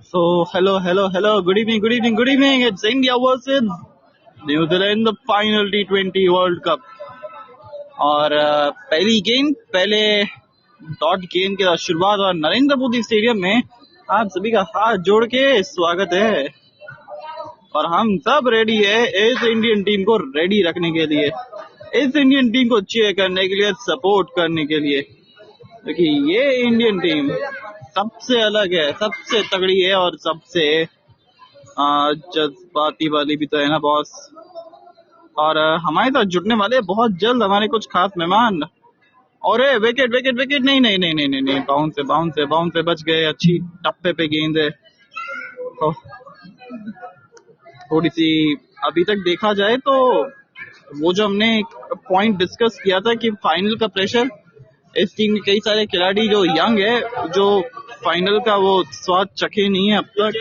Hello. Good evening. It's India versus New Zealand, the final T20 World Cup. और पहली गेंद, पहले dot गेंद के साथ शुरुआत और नरेंद्र मोदी स्टेडियम में आप सभी का हाथ जोड़ के स्वागत है। और हम सब रेडी है इस इंडियन टीम को रेडी रखने के लिए, इस इंडियन टीम को चीयर करने के लिए, सपोर्ट करने के लिए, क्योंकि ये इंडियन टीम सबसे अलग है, सबसे तगड़ी है और सबसे जज्बाती वाली भी तो है ना बॉस। और हमारे साथ जुड़ने वाले बहुत जल्द हमारे कुछ खास मेहमान। और विकेट नहीं, बाउंस से बच गए। अच्छी टप्पे पे गेंद है। तो थोड़ी सी अभी तक देखा जाए तो वो जो हमने एक पॉइंट डिस्कस किया था कि फाइनल का प्रेशर, इस टीम के कई सारे खिलाड़ी जो यंग है, जो फाइनल का वो स्वाद चखे नहीं है अब तक,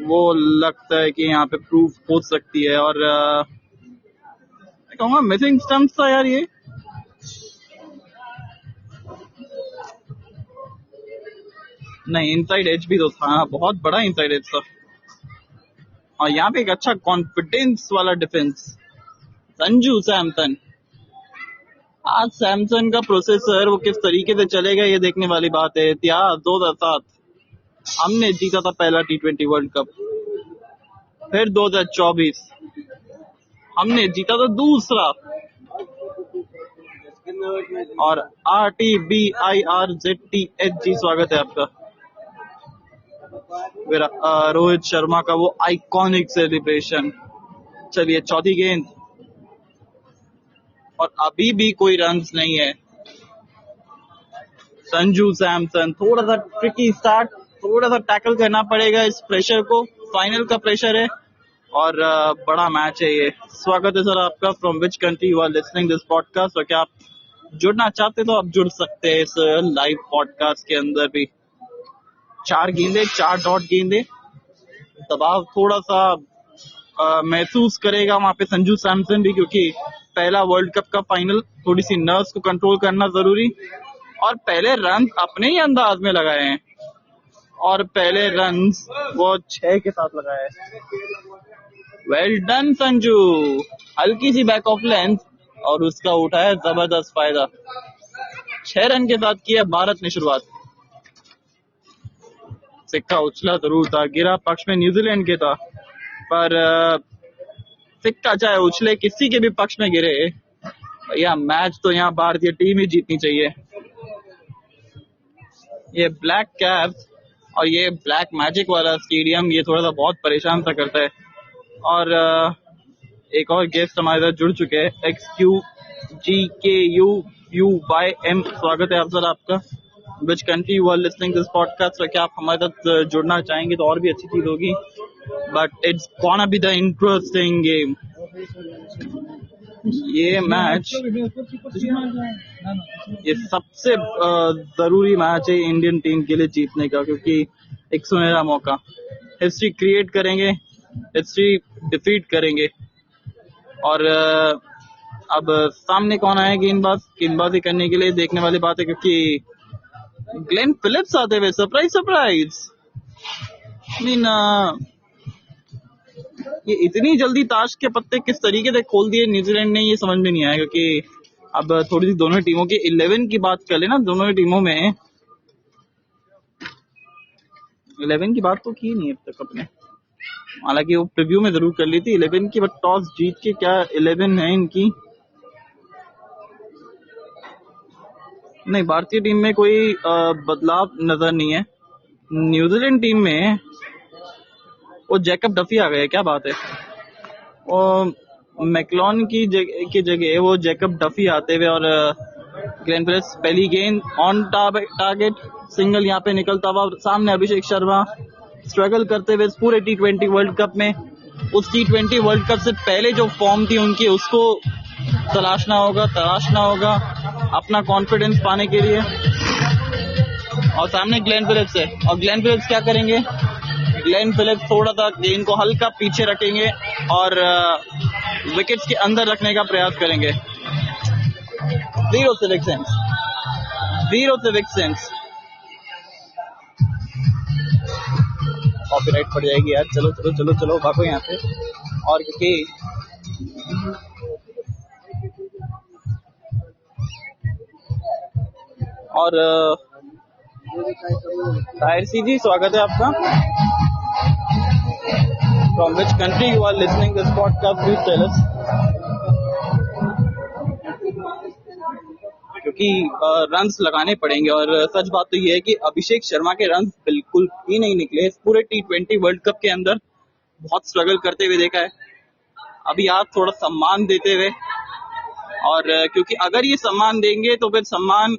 वो लगता है कि यहाँ पे प्रूफ हो सकती है। और मैं कहूँगा मिसिंग स्टंप्स था यार ये। नहीं, इनसाइड एज भी तो था, बहुत बड़ा इनसाइड एज था। और यहाँ पे एक अच्छा कॉन्फिडेंस वाला डिफेंस, संजू सैमसन। आज सैमसन का प्रोसेसर वो किस तरीके से चलेगा ये देखने वाली बात है। इतिहास 2007 हमने जीता था पहला T20 वर्ल्ड कप, फिर 2024 हमने जीता था दूसरा। और RTBIRZTHG स्वागत है आपका। रोहित शर्मा का वो आइकॉनिक सेलिब्रेशन। चलिए चौथी गेंद, और अभी भी कोई रन्स नहीं है। संजू सैमसन थोड़ा सा ट्रिकी स्टार्ट, थोड़ा सा टैकल करना पड़ेगा इस प्रेशर को। फाइनल का प्रेशर है और बड़ा मैच है ये। स्वागत है सर आपका। From which country you are listening this podcast? और क्या आप जुड़ना चाहते तो आप जुड़ सकते हैं इस लाइव पॉडकास्ट के अंदर भी। 4 गेंदे, 4 डॉट गेंदे। दबाव थोड़ा सा महसूस करेगा वहां पे संजू सैमसन भी, क्योंकि पहला वर्ल्ड कप का फाइनल, थोड़ी सी नर्व्स को कंट्रोल करना जरूरी। और पहले रन अपने ही अंदाज में लगाए हैं, और पहले रन्स वो 6 के साथ लगाए हैं। Well done Sanju. हल्की सी बैक ऑफ लेंथ और उसका उठाया जबरदस्त फायदा। 6 रन के साथ किया भारत ने शुरुआत। सिक्का उछला जरूर था, गिरा पक्ष में न्यूजीलैंड के था, पर सिक्का चाहे उछले किसी के भी पक्ष में गिरे, भैया मैच तो यहाँ भारतीय टीम ही जीतनी चाहिए। ये ब्लैक कैप्स और ये ब्लैक मैजिक वाला स्टेडियम, ये थोड़ा सा बहुत परेशान सा करता है। और एक और गेस्ट हमारे साथ जुड़ चुके हैं, XQGKUUYM स्वागत है आप सर आपका। Which country you are listening this podcast? क्या आप हमारे साथ जुड़ना चाहेंगे तो और भी अच्छी चीज होगी, but it's gonna be the interesting game. ये मैच, ये सबसे जरूरी मैच है इंडियन टीम के लिए जीतने का, क्योंकि एक सुनहरा मौका, हिस्ट्री क्रिएट करेंगे, हिस्ट्री डिफीट करेंगे। और अब सामने कौन आए गेंदबाजी करने के लिए, देखने वाली बात है, क्योंकि ग्लेन फिलिप्स आते हुए सरप्राइज। ये इतनी जल्दी ताश के पत्ते किस तरीके से खोल दिए न्यूजीलैंड ने, ये समझ में नहीं आया। क्योंकि अब थोड़ी सी दोनों टीमों की 11 की बात कर लेना। दोनों टीमों में 11 की बात तो की नहीं अब तक अपने, हालांकि वो प्रीव्यू में जरूर कर ली थी 11 की, बट टॉस जीत के क्या 11 है इनकी? नहीं, भारतीय टीम में कोई बदलाव नजर नहीं है। न्यूजीलैंड टीम में वो जैकब डफी आ गए, क्या बात है। वो मैकलॉन की जगह वो जैकब डफी आते हुए, और ग्लेन फिलिप्स पहली गेंद ऑन टारगेट, सिंगल यहाँ पे निकलता हुआ। सामने अभिषेक शर्मा स्ट्रगल करते हुए पूरे T20 वर्ल्ड कप में, उस T20 वर्ल्ड कप से पहले जो फॉर्म थी उनकी, उसको तराशना होगा अपना कॉन्फिडेंस पाने के लिए। और सामने ग्लेन फिलिप्स है, और ग्लेन फिलिप्स क्या करेंगे? ग्लेन फिलिप्स थोड़ा सा गेंद को हल्का पीछे रखेंगे और विकेट्स के अंदर रखने का प्रयास करेंगे। Zero civic sense. कॉपीराइट पड़ जाएगी यार। चलो चलो चलो चलो भागो यहाँ से। और क्योंकि और ताहिर सी जी, स्वागत है आपका। From which country you are listening this podcast, please tell us. क्योंकि रन्स लगाने पड़ेंगे, और सच बात तो ये है कि अभिषेक शर्मा के रन्स बिल्कुल भी नहीं निकले इस पूरे T20 वर्ल्ड कप के अंदर। बहुत स्ट्रगल करते हुए देखा है। अभी आज थोड़ा सम्मान देते हुए, और क्योंकि अगर ये सम्मान देंगे तो फिर सम्मान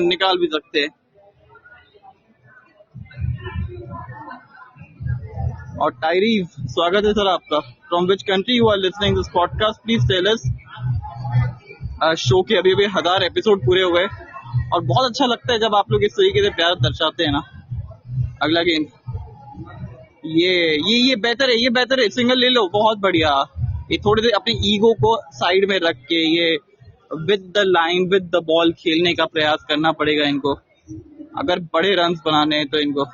निकाल भी सकते हैं। और टायरी, स्वागत है सर आपका। From which country you are listening this podcast, please tell us. Show के अभी 1000 एपिसोड पूरे हुए, और बहुत अच्छा लगता है जब आप लोग इस तरीके से प्यार दर्शाते हैं ना। अगला गेम ये बेहतर है, ये बेहतर है। सिंगल ले लो, बहुत बढ़िया। ये थोड़ी देर अपनी ईगो को साइड में रख के ये with the line with the ball खेलने का प्रयास करना पड़ेगा इनको, अगर बड़े रन बनाने हैं तो इनको।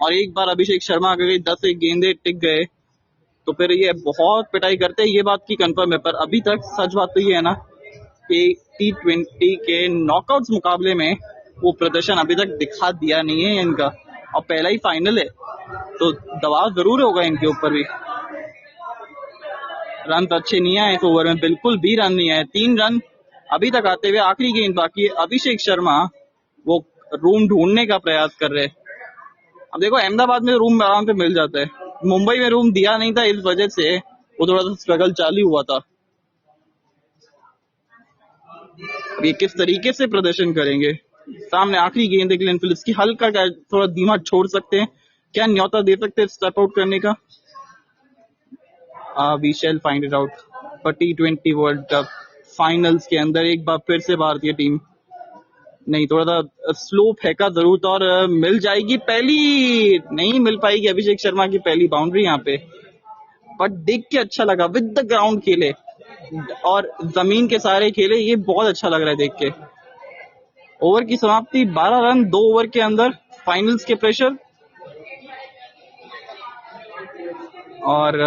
और एक बार अभिषेक शर्मा अगर 10 एक गेंदे टिक गए तो फिर ये बहुत पिटाई करते हैं, ये बात की कंफर्म है। पर अभी तक सच बात तो ये है ना कि T20 के नॉकआउट्स मुकाबले में वो प्रदर्शन अभी तक दिखा दिया नहीं है इनका, और पहला ही फाइनल है तो दबाव जरूर होगा इनके ऊपर भी। रन तो अच्छे नहीं आए इस ओवर में, बिल्कुल भी रन नहीं आए। 3 रन अभी तक आते हुए, आखिरी गेंद बाकी है। अभिषेक शर्मा वो रूम ढूंढने का प्रयास कर रहे हैं। अब देखो, अहमदाबाद में रूम आराम से मिल जाता है, मुंबई में रूम दिया नहीं था, इस वजह से वो थोड़ा सा स्ट्रगल चालू हुआ था। ये किस तरीके से प्रदर्शन करेंगे। सामने आखिरी गेंद है ग्लेन फिलिप्स की, हल्का थोड़ा धीमा छोड़ सकते हैं, क्या न्योता दे सकते हैं स्टेप आउट करने का। We shall find it out. पर T20 वर्ल्ड कप फाइनल्स के अंदर एक बार फिर से भारतीय टीम नहीं, थोड़ा सा स्लो फेंका जरूर था, और मिल जाएगी पहली, नहीं मिल पाएगी अभिषेक शर्मा की पहली बाउंड्री यहाँ पे। बट देख के अच्छा लगा, विद द ग्राउंड खेले और जमीन के सारे खेले, ये बहुत अच्छा लग रहा है देख के। ओवर की समाप्ति 12 रन 2 ओवर के अंदर, फाइनल्स के प्रेशर। और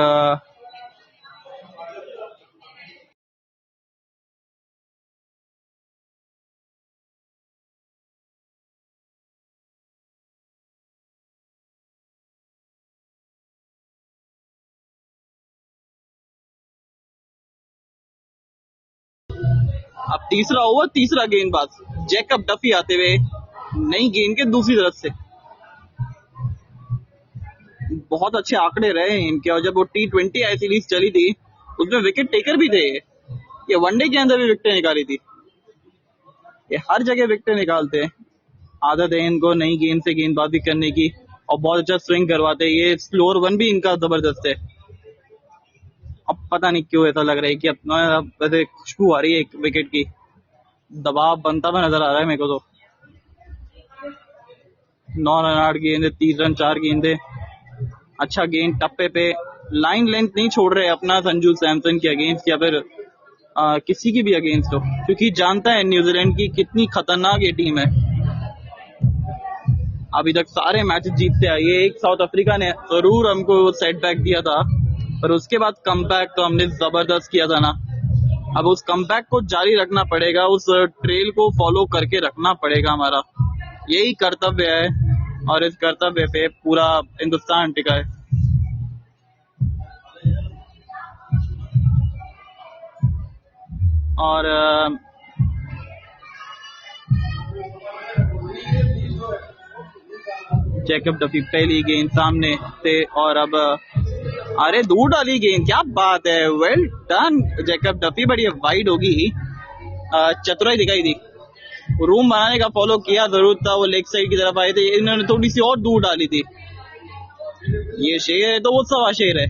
अब तीसरा ओवर, तीसरा गेंदबाज जैकब डफी आते हुए नई गेंद के दूसरी तरफ से। बहुत अच्छे आंकड़े रहे इनके, और जब वो T20 सीरीज चली थी उसमें विकेट टेकर भी थे। ये वनडे के अंदर भी विकेट निकाली थी, ये हर जगह विकेट निकालते हैं। आदत है इनको नई गेंद से गेंदबाजी करने की, और बहुत अच्छा स्विंग करवाते हैं। ये स्लोअर वन भी इनका जबरदस्त है। अब पता नहीं क्यों ऐसा लग रहा है कि अपना वैसे खुशबू आ रही है एक विकेट की, दबाव बनता हुआ नजर आ रहा है मेरे को तो। 9 रन 8 गेंदे, 30 रन 4 गेंदे। अच्छा गेंद टप्पे पे, लाइन लेंथ नहीं छोड़ रहे अपना संजू सैमसन के अगेंस्ट, या फिर किसी की भी अगेंस्ट हो, क्योंकि जानता है न्यूजीलैंड की कितनी खतरनाक ये टीम है। अभी तक सारे मैचेस जीतते आई है। एक साउथ अफ्रीका ने जरूर हमको सेटबैक दिया था, पर उसके बाद कमबैक तो हमने जबरदस्त किया था ना। अब उस कमबैक को जारी रखना पड़ेगा, उस ट्रेल को फॉलो करके रखना पड़ेगा। हमारा यही कर्तव्य है, और इस कर्तव्य पे पूरा हिंदुस्तान टिका है। और जैकब डफी पहली गेंद सामने से, और अब अरे दूर डाली गेंद, क्या बात है, वेल डन जैकब डफी। बड़ी वाइड होगी, चतुराई दिखाई दी। रूम बनाने का फॉलो किया, जरूरत था, वो लेग साइड की तरफ आए थे, इन्होंने थोड़ी सी और दूर डाली थी। ये शेर है तो वो सवा शेर है।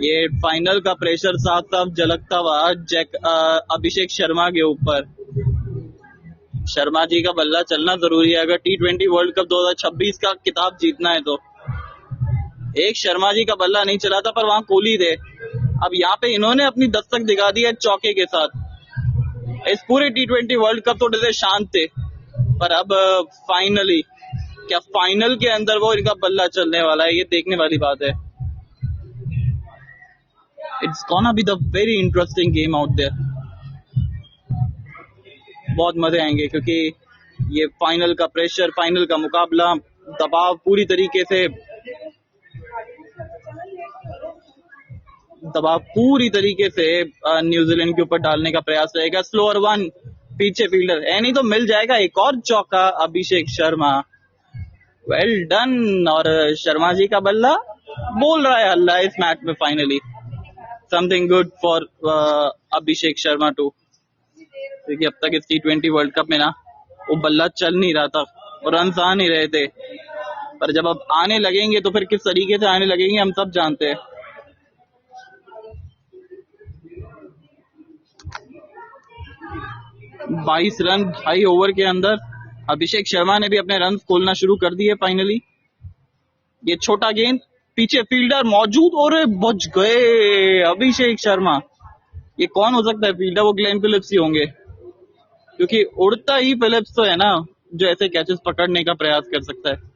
ये फाइनल का प्रेशर साफ साफ झलकता हुआ अभिषेक शर्मा के ऊपर। शर्मा जी का बल्ला चलना जरूरी है अगर T20 वर्ल्ड कप 2026 का खिताब जीतना है तो। एक शर्मा जी का बल्ला नहीं चला था, पर वहां कोहली थे। अब यहाँ पे इन्होंने अपनी दस्तक दिखा दी है चौके के साथ। इस पूरे T20 वर्ल्ड कप थोड़े से शांत थे, पर अब फाइनली क्या फाइनल के अंदर वो इनका बल्ला चलने वाला है, ये देखने वाली बात है। It's gonna be the very interesting game out there. बहुत मजे आएंगे क्योंकि ये फाइनल का प्रेशर, फाइनल का मुकाबला, दबाव पूरी तरीके से न्यूजीलैंड के ऊपर डालने का प्रयास रहेगा। स्लोअर वन, पीछे फील्डर है नहीं तो मिल जाएगा एक और चौका अभिषेक शर्मा। Well done. और शर्मा जी का बल्ला बोल रहा है हल्ला इस मैच में। Finally something good for Abhishek Sharma too, क्योंकि अब तक इस T20 वर्ल्ड कप में ना वो बल्ला चल नहीं रहा था और रन आ नहीं रहे थे, पर जब अब आने लगेंगे तो फिर किस तरीके से आने लगेंगे हम सब जानते हैं। बाईस रन 2.5 ओवर के अंदर अभिषेक शर्मा ने भी अपने रन खोलना शुरू कर दिए। फाइनली ये छोटा गेंद, पीछे फील्डर मौजूद और बच गए अभिषेक शर्मा। ये कौन हो सकता है फील्डर? वो ग्लेन फिलिप्स ही होंगे, क्योंकि उड़ता ही फिलिप्स तो है ना जो ऐसे कैचेस पकड़ने का प्रयास कर सकता है।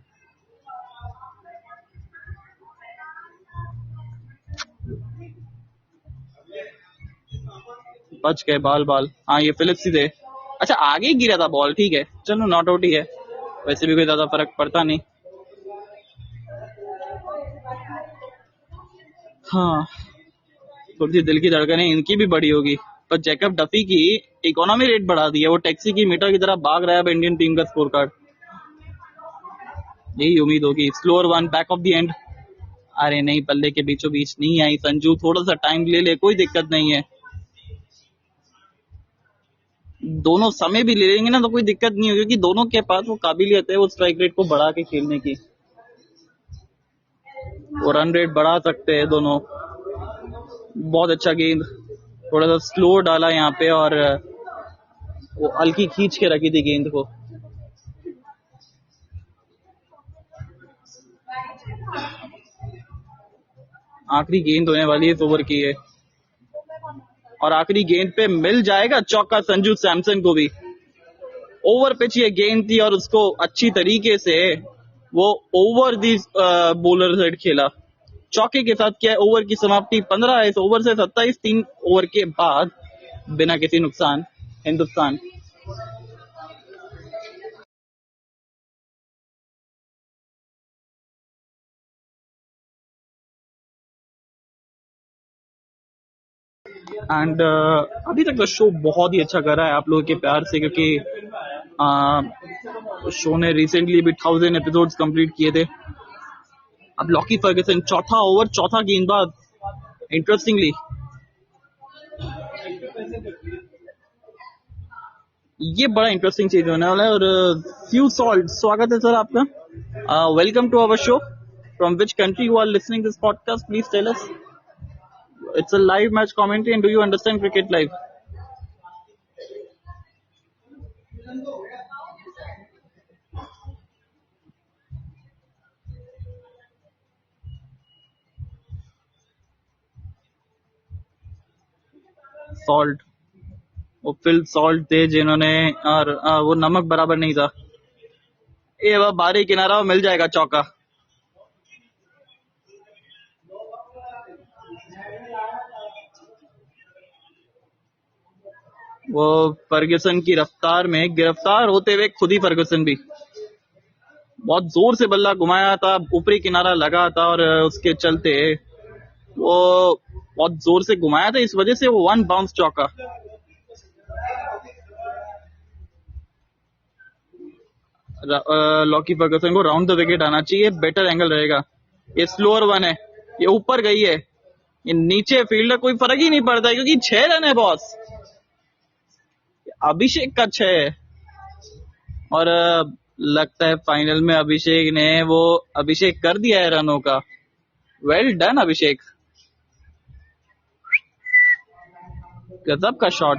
बच गए बाल। हाँ ये फिलिप्स ही थे। अच्छा आगे गिरा था बॉल, ठीक है चलो नॉट आउट ही है, वैसे भी कोई ज्यादा फर्क पड़ता नहीं। हाँ थोड़ी सी दिल की धड़कनें इनकी भी बड़ी होगी, पर जैकब डफी की इकोनॉमी रेट बढ़ा दी है, वो टैक्सी की मीटर की तरह भाग रहा है अब इंडियन टीम का स्कोर कार्ड। यही उम्मीद होगी। Slower one, back of the end. अरे नहीं, बल्ले के बीचों बीच नहीं आई संजू, थोड़ा सा टाइम ले ले, कोई दिक्कत नहीं है। दोनों समय भी ले लेंगे ना तो कोई दिक्कत नहीं होगी, क्योंकि दोनों के पास वो काबिलियत है वो स्ट्राइक रेट को बढ़ा के खेलने की, वो रन रेट बढ़ा सकते हैं दोनों। बहुत अच्छा गेंद, थोड़ा सा स्लो डाला यहाँ पे और वो हल्की खींच के रखी थी गेंद को। आखिरी गेंद होने वाली है इस ओवर की है, और आखिरी गेंद पे मिल जाएगा चौका संजू सैमसन को भी। ओवर पिच ये गेंद थी और उसको अच्छी तरीके से वो ओवर दी बॉलर साइड खेला, चौके के साथ किया। ओवर की समाप्ति 15 इस ओवर से 27, 3 ओवर के बाद बिना किसी नुकसान हिंदुस्तान। एंड अभी तक तो शो बहुत ही अच्छा कर रहा है आप लोगों के प्यार से, क्योंकि शो ने रिसेंटली भी 1000 एपिसोड्स कंप्लीट किए थे। अब लॉकी फर्गसन, चौथा ओवर, चौथा गेंदबाज। इंटरेस्टिंगली ये बड़ा इंटरेस्टिंग चीज होने वाला है। और फ्यू सॉल्ट, स्वागत है सर आपका। Welcome to our show. From which country you are listening this podcast, please tell us. It's a live match commentary and do you understand cricket live? Salt, वो Phil salt थे जिन्होंने, और वो नमक बराबर नहीं था। ये वह बाहरी किनारा मिल जाएगा चौका। वो फर्गुसन की रफ्तार में गिरफ्तार होते हुए खुद ही फर्गुसन भी बहुत जोर से बल्ला घुमाया था, ऊपरी किनारा लगा था और उसके चलते वो बहुत जोर से घुमाया था, इस वजह से वो वन बाउंस चौका। लॉकी फर्गुसन को राउंड द विकेट आना चाहिए, बेटर एंगल रहेगा। ये स्लोअर वन है, ये ऊपर गई है, ये नीचे फील्डर कोई फर्क ही नहीं पड़ता है क्योंकि 6 रन है बॉस। अभिषेक का 6 है और लगता है फाइनल में अभिषेक ने वो अभिषेक कर दिया है रनों का। वेल डन अभिषेक, गजब का शॉट।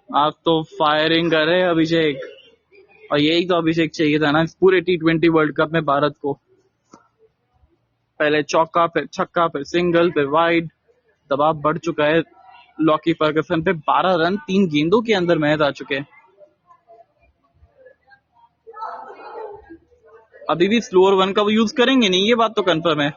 आप तो फायरिंग कर रहे हैं अभिषेक, और यही तो अभिषेक चाहिए था ना इस पूरे T20 वर्ल्ड कप में भारत को। पहले चौका, फिर छक्का, फिर सिंगल, फिर वाइड। दबाव बढ़ चुका है लॉकी फर्गसन पे। 12 रन 3 गेंदों के अंदर महज आ चुके हैं। अभी भी स्लोअर वन का वो यूज करेंगे नहीं, ये बात तो कंफर्म है।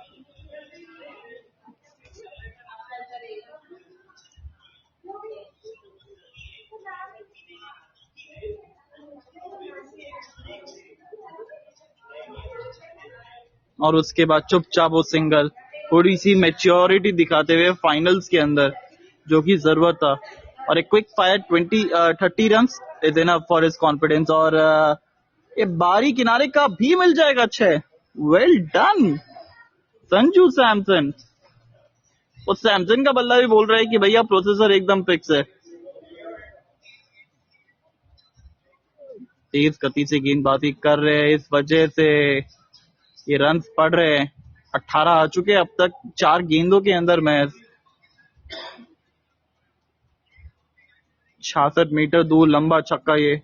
और उसके बाद चुपचाप वो सिंगल, थोड़ी सी मैच्योरिटी दिखाते हुए फाइनल्स के अंदर, जो कि जरूरत था। और एक quick fire 30 run is enough for his confidence. और ये बारी किनारे का भी मिल जाएगा 6। Well done Sanju Samson. उस सैमसन का बल्ला भी बोल रहा है कि भैया प्रोसेसर एकदम फिक्स है। तेज गति से गेंदबाजी कर रहे हैं, इस वजह से ये रन पड़ रहे हैं। 18 आ चुके अब तक 4 गेंदों के अंदर महज। 66 मीटर दूर लंबा छक्का। ये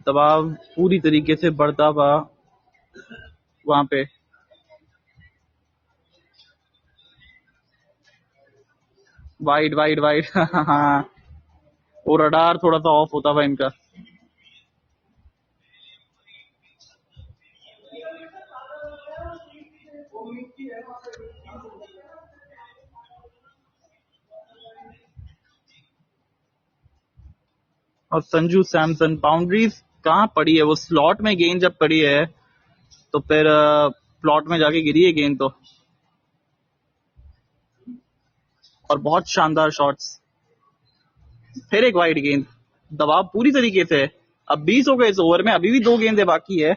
दबाव पूरी तरीके से बढ़ता हुआ वहां पे। Wide wide wide. वो रडार थोड़ा सा ऑफ होता हुआ इनका। और संजू सैमसन, बाउंड्रीज कहाँ पड़ी है? वो स्लॉट में गेंद जब पड़ी है तो फिर प्लॉट में जाके गिरी है गेंद तो। और बहुत शानदार शॉट्स। फिर एक वाइड गेंद। दबाव पूरी तरीके से। अब 20 हो गए इस ओवर में, अभी भी 2 गेंदें बाकी है।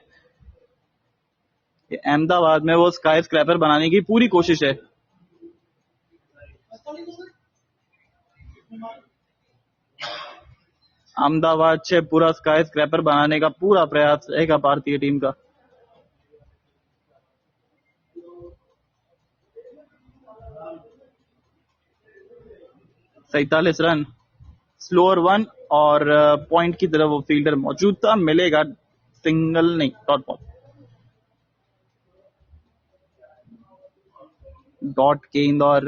अहमदाबाद में वो स्काई स्क्रैपर बनाने की पूरी कोशिश है। अहमदाबाद से पूरा स्काई स्क्रैपर बनाने का पूरा प्रयास रहेगा भारतीय टीम का। सैतालीस रन, स्लोअर वन। और पॉइंट की तरफ वो फील्डर मौजूद था, मिलेगा सिंगल नहीं, डॉट बॉल। डॉट गेंद। और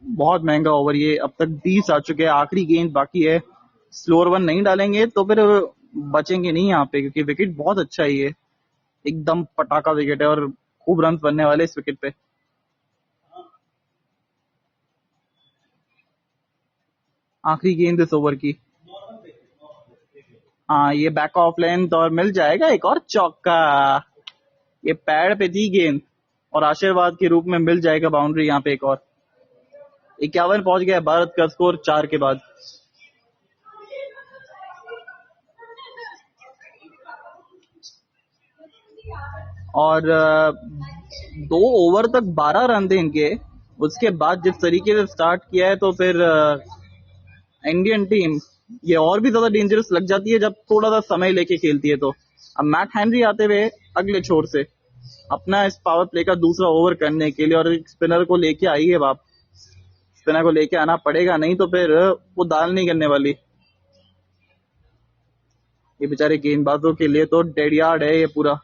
बहुत महंगा ओवर ये। अब तक 20 आ चुके हैं, आखिरी गेंद बाकी है। स्लोअर वन नहीं डालेंगे तो फिर बचेंगे नहीं यहाँ पे, क्योंकि विकेट बहुत अच्छा है ये। एकदम पटाखा विकेट है और खूब रन बनने वाले इस विकेट पे। आखिरी गेंद इस ओवर की। हाँ, ये बैक ऑफ लेंथ और मिल जाएगा एक और चौका। ये पैड पे थी गेंद और आशीर्वाद के रूप में मिल जाएगा बाउंड्री यहाँ पे एक और। 51 पहुंच गया भारत का स्कोर 4 के बाद। और 2 ओवर तक 12 रन थे इनके। उसके बाद जिस तरीके से स्टार्ट किया है तो फिर इंडियन टीम ये और भी ज्यादा डेंजरस लग जाती है जब थोड़ा सा समय लेके खेलती है तो। अब मैट हेनरी आते हुए अगले छोर से अपना इस पावर प्ले का दूसरा ओवर करने के लिए, और एक स्पिनर को लेके आई है वाप। स्पिनर को लेके आना पड़ेगा, नहीं तो फिर वो दाल नहीं करने वाली। ये बेचारे गेंदबाजों के लिए तो डेड यार्ड है ये पूरा,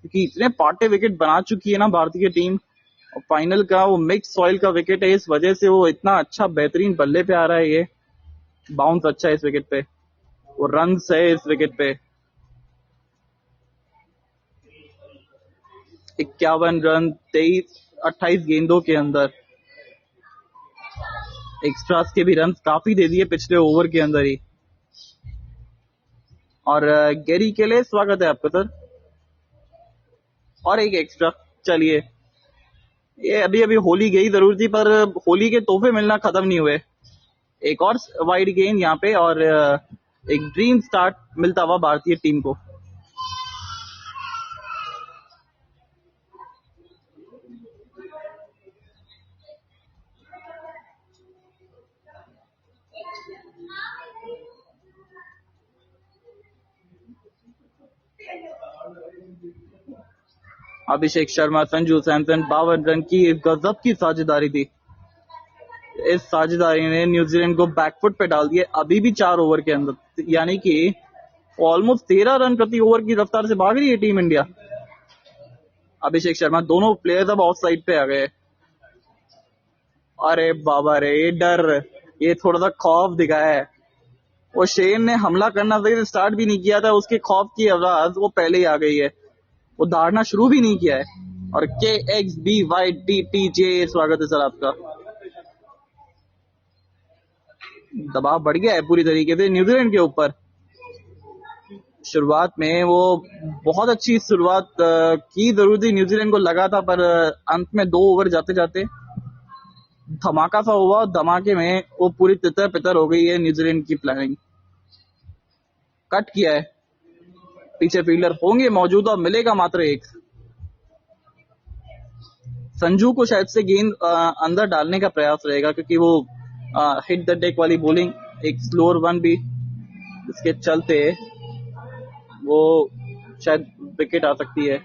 क्योंकि इतने पाटे विकेट बना चुकी है ना भारतीय टीम। और फाइनल का वो मिक्स सॉइल का विकेट है, इस वजह से वो इतना अच्छा बेहतरीन बल्ले पे आ रहा है। ये बाउंस अच्छा है इस विकेट पे, वो रन है इस विकेट पे। 51 रन 28 गेंदों के अंदर। एक्स्ट्रास के भी रन काफी दे दिए पिछले ओवर के अंदर ही। और गैरी के लिए स्वागत है आपका सर। और एक एक्स्ट्रा। चलिए, ये अभी अभी होली गई जरूर थी, पर होली के तोहफे मिलना खत्म नहीं हुए। एक और वाइड गेंद यहाँ पे और एक ड्रीम स्टार्ट मिलता हुआ भारतीय टीम को। अभिषेक शर्मा, संजू सैमसन, 52 रन की गजब की साझेदारी थी। इस साझेदारी ने न्यूजीलैंड को बैकफुट पे डाल दिया अभी भी 4 ओवर के अंदर, यानी कि ऑलमोस्ट 13 रन प्रति ओवर की रफ्तार से भाग रही है टीम इंडिया। अभिषेक शर्मा, दोनों प्लेयर्स अब ऑफ साइड पे आ गए। अरे बाबा रे, ये डर, ये थोड़ा सा खौफ दिखाया है। वो शेन ने हमला करना सही से स्टार्ट भी नहीं किया था, उसके खौफ की आवाज वो पहले ही आ गई है, वो दहाड़ना शुरू भी नहीं किया है। और KXBYTTJ, स्वागत है सर आपका। दबाव बढ़ गया है पूरी तरीके से न्यूजीलैंड के ऊपर। शुरुआत में वो बहुत अच्छी शुरुआत की जरूर थी, न्यूजीलैंड को लगा था, पर अंत में 2 ओवर जाते जाते धमाका सा हुआ। धमाके में वो पूरी तितर पितर हो गई है न्यूजीलैंड की प्लानिंग। कट किया है, पीछे फील्डर होंगे मौजूद और मिलेगा मात्र एक। संजू को शायद से गेंद अंदर डालने का प्रयास रहेगा, क्योंकि वो हिट द डेक वाली बॉलिंग, एक स्लोअर वन भी, जिसके चलते वो शायद विकेट आ सकती है,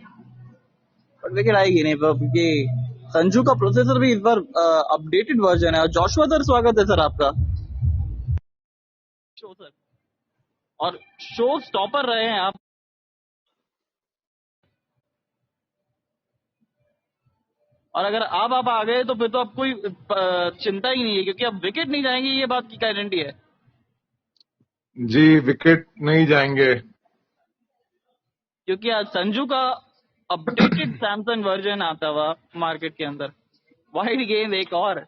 पर विकेट आएगी नहीं, क्योंकि संजू का प्रोसेसर भी इस बार अपडेटेड वर्जन है। और जोशुआ सर, स्वागत है सर आपका। शो सर, और शो स्टॉपर रहे हैं आप। और अगर आप आ गए तो फिर तो अब कोई चिंता ही नहीं है, क्योंकि अब विकेट नहीं जाएंगे, ये बात की गारंटी है। जी, विकेट नहीं जाएंगे, क्योंकि आज संजू का अपडेटेड सैमसंग वर्जन आता हुआ मार्केट के अंदर। वाइड गेंद एक और,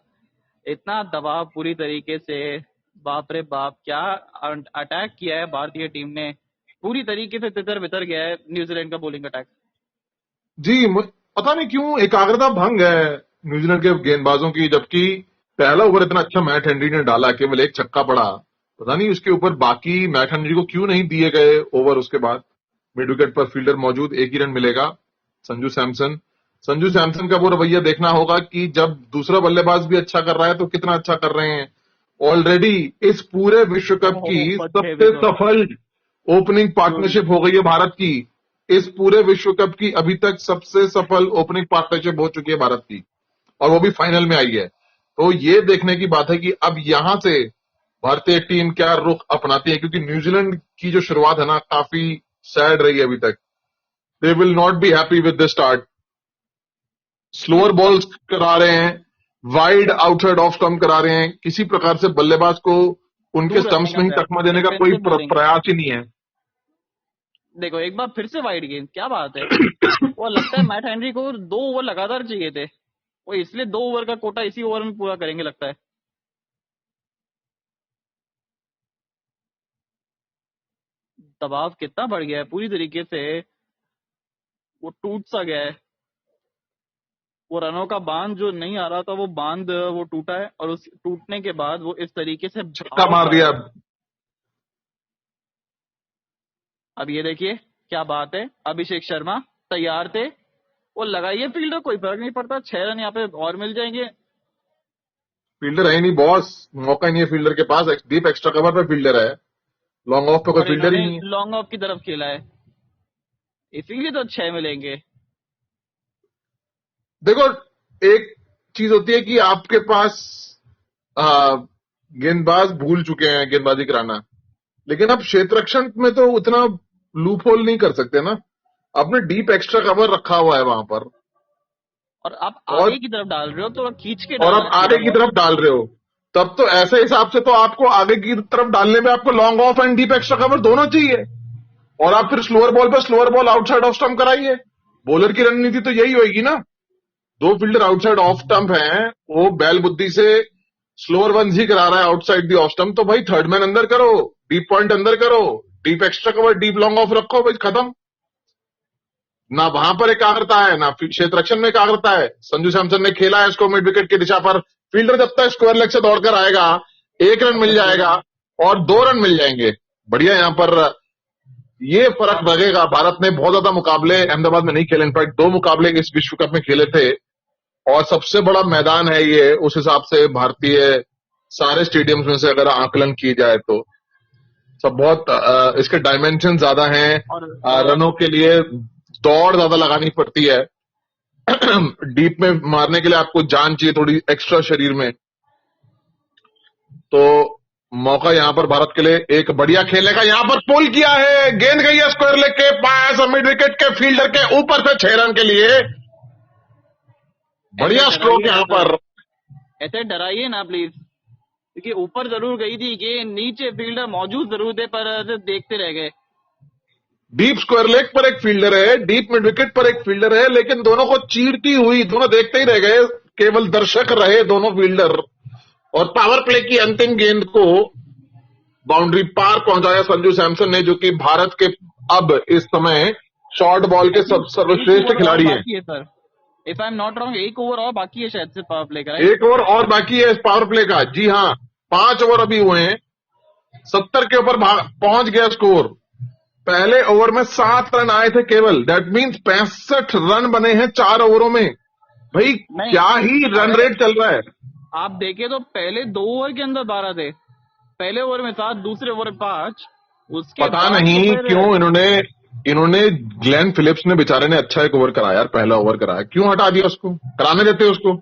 इतना दबाव पूरी तरीके से, बाप रे बाप, क्या अटैक किया है भारतीय टीम ने। पूरी तरीके से तितर बितर गया है न्यूजीलैंड का बॉलिंग अटैक। जी। पता नहीं क्यों एकाग्रता भंग है न्यूजीलैंड के गेंदबाजों की, जबकि पहला ओवर इतना अच्छा मैट हेनरी ने डाला, केवल एक छक्का पड़ा। पता नहीं उसके ऊपर बाकी मैट हेनरी को क्यों नहीं दिए गए ओवर। उसके बाद मिड विकेट पर फील्डर मौजूद, एक ही रन मिलेगा। संजू सैमसन का वो रवैया देखना होगा कि जब दूसरा बल्लेबाज भी अच्छा कर रहा है तो कितना अच्छा कर रहे हैं। ऑलरेडी इस पूरे विश्व कप की सबसे सफल ओपनिंग पार्टनरशिप हो गई है भारत की। इस पूरे विश्व कप की अभी तक सबसे सफल ओपनिंग पार्टनरशिप हो चुकी है भारत की, और वो भी फाइनल में आई है। तो ये देखने की बात है कि अब यहां से भारतीय टीम क्या रुख अपनाती है, क्योंकि न्यूजीलैंड की जो शुरुआत है ना, काफी सैड रही है अभी तक। They will not be happy with the start. Slower balls करा रहे हैं, वाइड आउटसाइड ऑफ स्टंप करा रहे हैं, किसी प्रकार से बल्लेबाज को उनके स्टंप्स में ही तकमा देने का कोई प्रयास ही नहीं है। देखो, एक बार फिर से वाइड गेंद, क्या बात है। वो लगता है मैट हेनरी को 2 ओवर लगातार चाहिए थे, वो इसलिए 2 ओवर का कोटा इसी ओवर में पूरा करेंगे लगता है। दबाव कितना बढ़ गया है पूरी तरीके से, वो टूट सा गया है। वो रनों का बांध जो नहीं आ रहा था, वो बांध वो टूटा है, और उस टूटने के बाद वो इस तरीके से छक्का मार दिया। अब ये देखिए क्या बात है, अभिषेक शर्मा तैयार थे, वो लगाइए फील्डर, कोई फर्क नहीं पड़ता, 6 रन यहाँ पे और मिल जाएंगे। फील्डर है ही नहीं बॉस, मौका ही नहीं है फील्डर के पास। डीप एक्स्ट्रा कवर पे फील्डर है, लॉन्ग ऑफ पे कोई फील्डर ही नहीं है। लॉन्ग ऑफ की तरफ खेला है, इसीलिए तो 6 मिलेंगे। देखो, एक चीज होती है कि आपके पास गेंदबाज भूल चुके हैं गेंदबाजी कराना, लेकिन आप क्षेत्र रक्षण में तो उतना लूप होल नहीं कर सकते ना। आपने डीप एक्स्ट्रा कवर रखा हुआ है वहां पर, और आप आगे की तरफ डाल रहे हो, तो खींच के और आप आगे की तरफ डाल रहे हो, तब तो ऐसे हिसाब से तो आपको आगे की तरफ डालने में आपको long off and deep extra cover दोनों चाहिए। और आप फिर स्लोअर बॉल पर slower ball outside off stump कराइए। बॉलर की रणनीति तो यही होगी ना। 2 फील्डर आउटसाइड ऑफ स्टंप हैं, वो बैल बुद्धि से स्लोअर वन ही करा रहा है आउटसाइड दी ऑफ स्टंप, तो भाई थर्ड मैन अंदर करो, डीप पॉइंट अंदर करो, deep extra cover, deep long off रखो, भाई खत्म। ना वहां पर एकाग्रता है, ना क्षेत्र रक्षण में एकाग्रता है। संजू सैमसन ने खेला है इसको मिड विकेट की दिशा पर। फील्डर जब तक स्क्वायर लेग से दौड़कर आएगा, 1 रन मिल जाएगा और 2 रन मिल जाएंगे। बढ़िया, यहां पर ये फर्क लगेगा। भारत ने बहुत ज्यादा मुकाबले अहमदाबाद में नहीं खेले, इनफैक्ट 2 मुकाबले इस विश्व कप में खेले थे, और सबसे बड़ा मैदान है ये उस हिसाब से भारतीय सारे स्टेडियम्स में से अगर आकलन की जाए तो। सब बहुत इसके डायमेंशन ज्यादा हैं, रनों के लिए दौड़ ज्यादा लगानी पड़ती है। डीप में मारने के लिए आपको जान चाहिए थोड़ी एक्स्ट्रा शरीर में। तो मौका यहां पर भारत के लिए एक बढ़िया खेलने का। यहां पर पुल किया है, गेंद गई है स्क्वायर लेग के पास, मिड विकेट के फील्डर के ऊपर से 6 रन के लिए। बढ़िया ऐसे स्ट्रोक डराइए यहां ना सर, पर। ऐसे डराइए ना प्लीज, क्योंकि ऊपर जरूर गई थी गेंद, नीचे फील्डर मौजूद जरूर थे पर ऐसे देखते रह गए। डीप स्क्वायर लेग पर एक फील्डर है, डीप मिड विकेट पर एक फील्डर है, लेकिन दोनों को चीरती हुई दोनों देखते ही रह गए, केवल दर्शक रहे दोनों फील्डर। और पावर प्ले की अंतिम गेंद को बाउंड्री पार पहुंचाया संजू सैमसन ने, जो कि भारत के अब इस समय शॉर्ट बॉल के आई थिंक एक सर्वश्रेष्ठ ओवर और खिलाड़ी हैं। बाकी है sir, if I am not wrong, एक ओवर और बाकी है शायद से पावर प्ले का, राइट? एक ओवर और बाकी है इस पावर प्ले का, जी हाँ। 5 ओवर अभी हुए हैं, 70 के ऊपर पहुंच गया स्कोर। पहले ओवर में 7 रन आए थे केवल, दैट मीन्स 65 रन बने हैं 4 ओवरों में। भाई नहीं, क्या ही रन अगर रेट चल रहा है। आप देखें तो पहले 2 ओवर के अंदर 12 थे, पहले ओवर में 7, दूसरे ओवर में 5, उसके पता बाद तो नहीं फिर क्यों इन्होंने ग्लेन फिलिप्स ने बेचारे ने अच्छा एक ओवर कराया यार, पहला ओवर कराया, क्यों हटा दिया उसको, कराने देते उसको।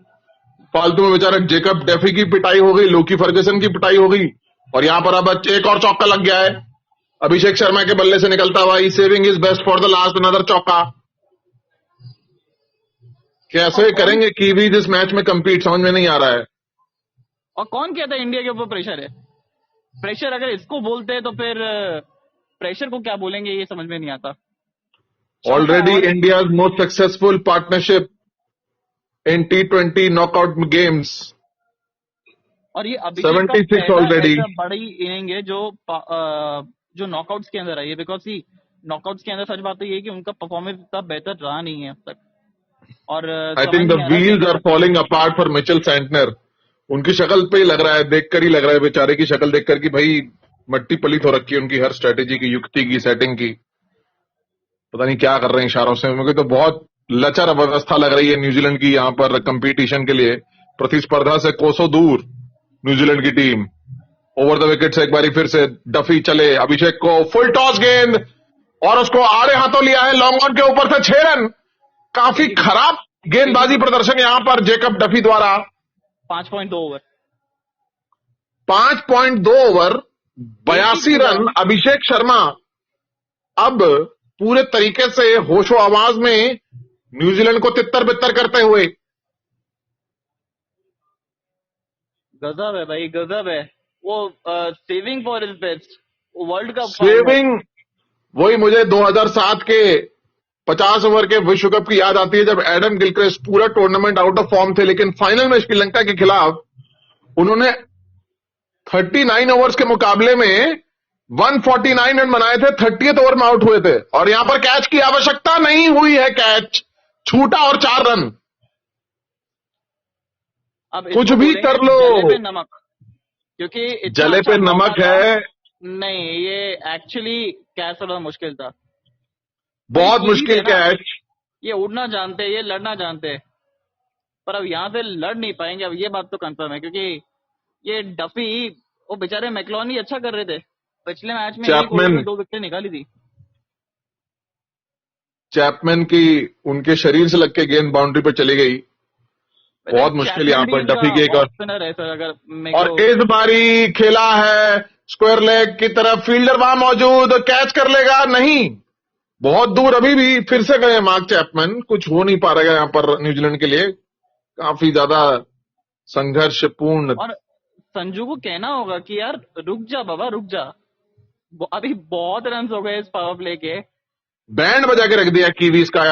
फालतू में बेचारा जेकब डेफी की पिटाई हो गई, लोकी फर्गुसन की पिटाई हो गई, और यहां पर अब एक और चौका लग गया है अभिषेक शर्मा के बल्ले से निकलता हुआ। He saving is best for the last, another चौका। और कैसे कौन करेंगे कीवीज इस मैच में compete, समझ में नहीं आ रहा है। और कौन कहता है इंडिया के ऊपर प्रेशर है? प्रेशर अगर इसको बोलते हैं तो फिर प्रेशर को क्या बोलेंगे, ये समझ में नहीं आता। चौका है ऑलरेडी और India most successful partnership in T20 knockout games, ये अभिषेक का 76 पहला ऑलरेडी। ऐसा बड़ी इनिंग है जो नॉकआउट्स के अंदर आई है, बिकॉज सी नॉकआउट्स के अंदर सच बात तो ये है कि उनका परफॉर्मेंस इतना बेहतर रहा नहीं है अब तक, और आई समझ थिंक द नहीं आ रहा व्हील्स कैसे आर सक्सेस फॉलिंग होगी। Apart for Mitchell Santner. उनकी शक्ल पे ही लग रहा है, देखकर ही लग रहा है बेचारे की शक्ल देखकर कि भाई मट्टी पलीत हो रखी है उनकी हर स्ट्रेटेजी की, युक्ति की, सेटिंग की। पता नहीं क्या कर रहे हैं इशारों से। मुझे तो बहुत लचर अवस्था लग रही है न्यूजीलैंड की यहाँ पर कंपटीशन के लिए। प्रतिस्पर्धा से कोसों दूर न्यूजीलैंड की टीम। ओवर द विकेट से एक बारी फिर से डफी चले, अभिषेक को फुल टॉस गेंद, और उसको आड़े हाथों लिया है लॉन्ग ऑन के ऊपर से 6 रन। काफी लेकिन खराब गेंदबाजी प्रदर्शन यहां पर जेकब डफी द्वारा। 5.2 ओवर, 5.2 ओवर, एक ही 82 छुड़ा। रन। अभिषेक शर्मा अब पूरे तरीके से होशो आवाज में न्यूजीलैंड को तितर बितर करते हुए। गजब है भाई, गजब है। वो saving for is best, world cup final. Saving, वही मुझे 2007 के 50 ओवर के विश्व कप की याद आती है, जब एडम गिलक्रिस्ट पूरा टूर्नामेंट आउट ऑफ फॉर्म थे, लेकिन फाइनल में श्रीलंका के खिलाफ उन्होंने 39 ओवर्स के मुकाबले में 149 रन बनाए थे, 30th ओवर में आउट हुए थे, और यहां पर कैच की आवश्यकता नहीं हुई है, कैच छूटा और 4 रन। अब कुछ इसको भी बोलेंगे कर लो, जले पे नमक, क्योंकि इतना जले अच्छा पे मौका नमक था। है। नहीं, ये एक्चुअली कैच थोड़ा मुश्किल था। बहुत कीवीज है मुश्किल ना, कैच। ये उड़ना जानते हैं, ये लड़ना जानते हैं, पर अब यहाँ से लड़ नहीं पाएंगे, अब ये बात तो कंफर्म है, क्योंकि ये डफी, वो बेचारे मैकलॉनी अच्छा कर रहे थे, पिछले मैच में एक ओवर चैपमैन में 2 विकेट निकाली थी। चैपमैन की उनके शरीर से लग के गेंद बाउंड्री पर चली गई। बहुत मुश्किल चैपमैन यहां भी पर इनका डफी की एक ऑफ स्पिनर है सर, अगर मेरे और को। इस बारी खेला है स्क्वायर लेग की तरफ, फील्डर वहां मौजूद, कैच कर लेगा नहीं, बहुत दूर अभी भी। फिर से गए मार्क चैपमैन, कुछ हो नहीं पा रहा है यहां पर न्यूजीलैंड के लिए, काफी ज्यादा संघर्षपूर्ण। और संजू को कहना होगा कि यार रुक जा बाबा, रुक जा, अभी बहुत रन हो गए इस पावर प्ले के। बैंड बजा के रख दिया कीवीज का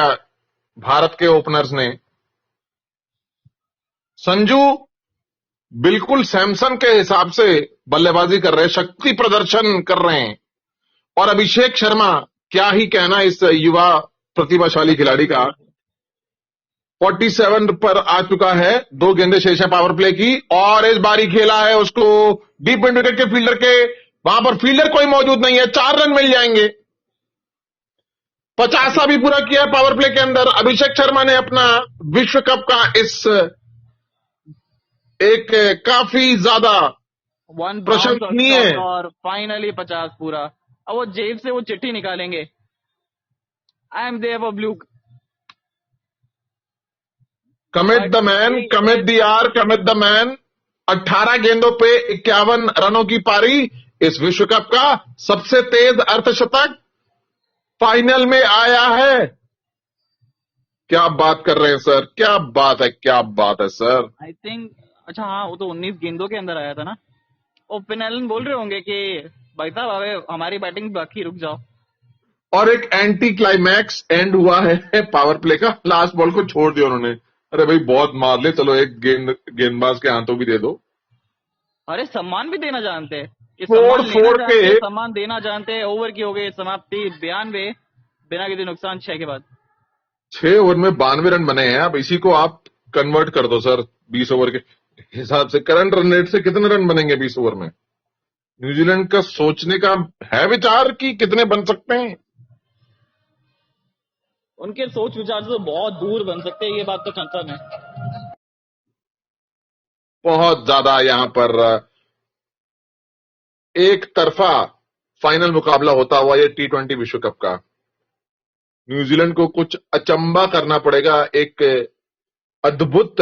भारत के ओपनर्स ने। संजू बिल्कुल सैमसन के हिसाब से बल्लेबाजी कर रहे हैं, शक्ति प्रदर्शन कर रहे हैं। और अभिषेक शर्मा, क्या ही कहना इस युवा प्रतिभाशाली खिलाड़ी का। 47 पर आ चुका है, 2 गेंदें शेष है पावर प्ले की, और इस बारी खेला है उसको डीप मिड विकेट के फील्डर के, वहां पर फील्डर कोई मौजूद नहीं है, 4 रन मिल जाएंगे। 50 भी पूरा किया पावर प्ले के अंदर। अभिषेक शर्मा ने अपना विश्व कप का इस एक काफी ज्यादा वन प्रशंसनीय, बाउंस और फाइनली 50 पूरा। अब वो जेब से वो चिट्ठी निकालेंगे, I am there for blue. Commit the man, commit the R, commit the man. 18 गेंदों पे 51 रनों की पारी, इस विश्व कप का सबसे तेज अर्धशतक फाइनल में आया है। क्या बात कर रहे हैं सर, क्या बात है, क्या बात है सर। आई थिंक, अच्छा हाँ, वो तो 19 गेंदों के अंदर आया था ना। और फिन एलन बोल रहे होंगे कि भाई साहब अबे हमारी बैटिंग बाकी, रुक जाओ। और एक एंटी क्लाइमैक्स एंड हुआ है पावर प्ले का, लास्ट बॉल को छोड़ दिया उन्होंने। अरे भाई बहुत मार ले, चलो एक गेंदबाज के हाथों भी दे दो। अरे सम्मान भी देना जानते हैं, कि फोड़ सम्मान लेना फोड़ जानते के हैं, सम्मान देना जानते हैं। ओवर की हो गई समाप्ति 92, बिना किसी नुकसान 6 के बाद। 6 ओवर में 92 रन बने हैं। अब इसी को आप कन्वर्ट कर दो सर 20 ओवर के हिसाब से, करंट रन रेट से कितने रन बनेंगे 20 ओवर में। न्यूजीलैंड का सोचने का है विचार कि कितने बन सकते हैं। उनके सोच विचार से तो बहुत दूर बन सकते हैं, ये बात तो कंफर्म है। बहुत ज्यादा यहां पर एक तरफा फाइनल मुकाबला होता हुआ ये T20 विश्व कप का। न्यूजीलैंड को कुछ अचंबा करना पड़ेगा, एक अद्भुत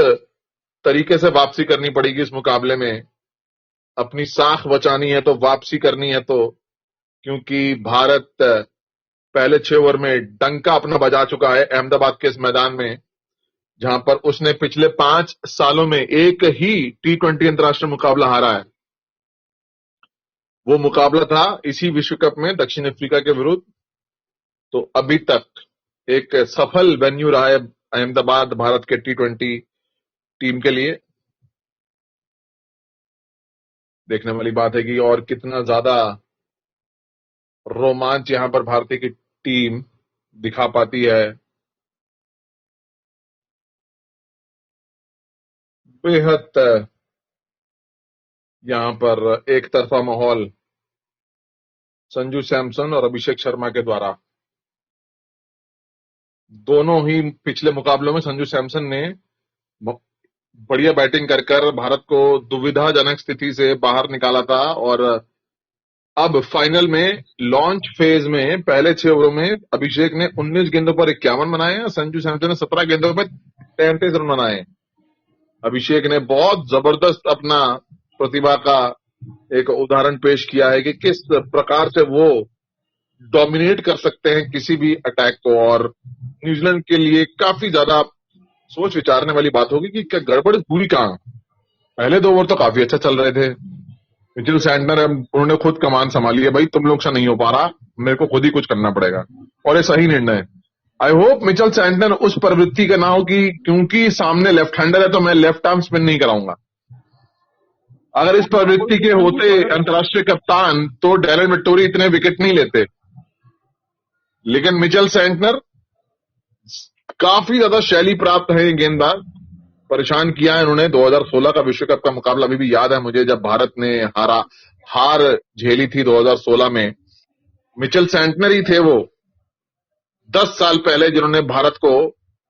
तरीके से वापसी करनी पड़ेगी इस मुकाबले में। अपनी साख बचानी है तो, वापसी करनी है तो, क्योंकि भारत पहले 6 ओवर में डंका अपना बजा चुका है अहमदाबाद के इस मैदान में, जहां पर उसने पिछले 5 सालों में एक ही T20 अंतर्राष्ट्रीय मुकाबला हारा है। वो मुकाबला था इसी विश्व कप में दक्षिण अफ्रीका के विरुद्ध। तो अभी तक एक सफल वेन्यू रहा है अहमदाबाद भारत के T20 टीम के लिए। देखने वाली बात है कि और कितना ज्यादा रोमांच यहां पर भारतीय की टीम दिखा पाती है। बेहद यहां पर एक तरफा माहौल संजू सैमसन और अभिषेक शर्मा के द्वारा। दोनों ही पिछले मुकाबलों में संजू सैमसन ने बढ़िया बैटिंग कर भारत को दुविधाजनक स्थिति से बाहर निकाला था, और अब फाइनल में लॉन्च फेज में पहले 6 ओवरों में अभिषेक ने 19 गेंदों पर 51 बनाए और संजू सैमसन ने 17 गेंदों पर 33 रन बनाए। अभिषेक ने बहुत जबरदस्त अपना प्रतिभा का एक उदाहरण पेश किया है कि किस प्रकार से वो डोमिनेट कर सकते हैं किसी भी अटैक को। और न्यूजीलैंड के लिए काफी ज्यादा सोच विचारने वाली बात होगी कि क्या गड़बड़ पूरी कहां। पहले 2 ओवर तो काफी अच्छा चल रहे थे, मिचेल सैंटनर उन्होंने खुद कमान संभाली है, भाई तुम लोग से नहीं हो पा रहा, मेरे को खुद ही कुछ करना पड़ेगा, और ये सही निर्णय है। आई होप मिचेल सैंटनर उस प्रवृत्ति का ना हो कि क्योंकि सामने लेफ्ट हैंडर है तो मैं लेफ्ट आर्म स्पिन नहीं कराऊंगा। अगर इस प्रवृत्ति के होते अंतर्राष्ट्रीय कप्तान तो डैरेन विक्टोरी इतने विकेट नहीं लेते, लेकिन मिचेल सैंटनर काफी ज्यादा शैली प्राप्त है गेंदबाज, परेशान किया है इन्होंने। 2016 का विश्व कप का मुकाबला अभी भी याद है मुझे, जब भारत ने हार झेली थी 2016 में। मिचेल सैंटनर ही थे वो 10 साल पहले जिन्होंने भारत को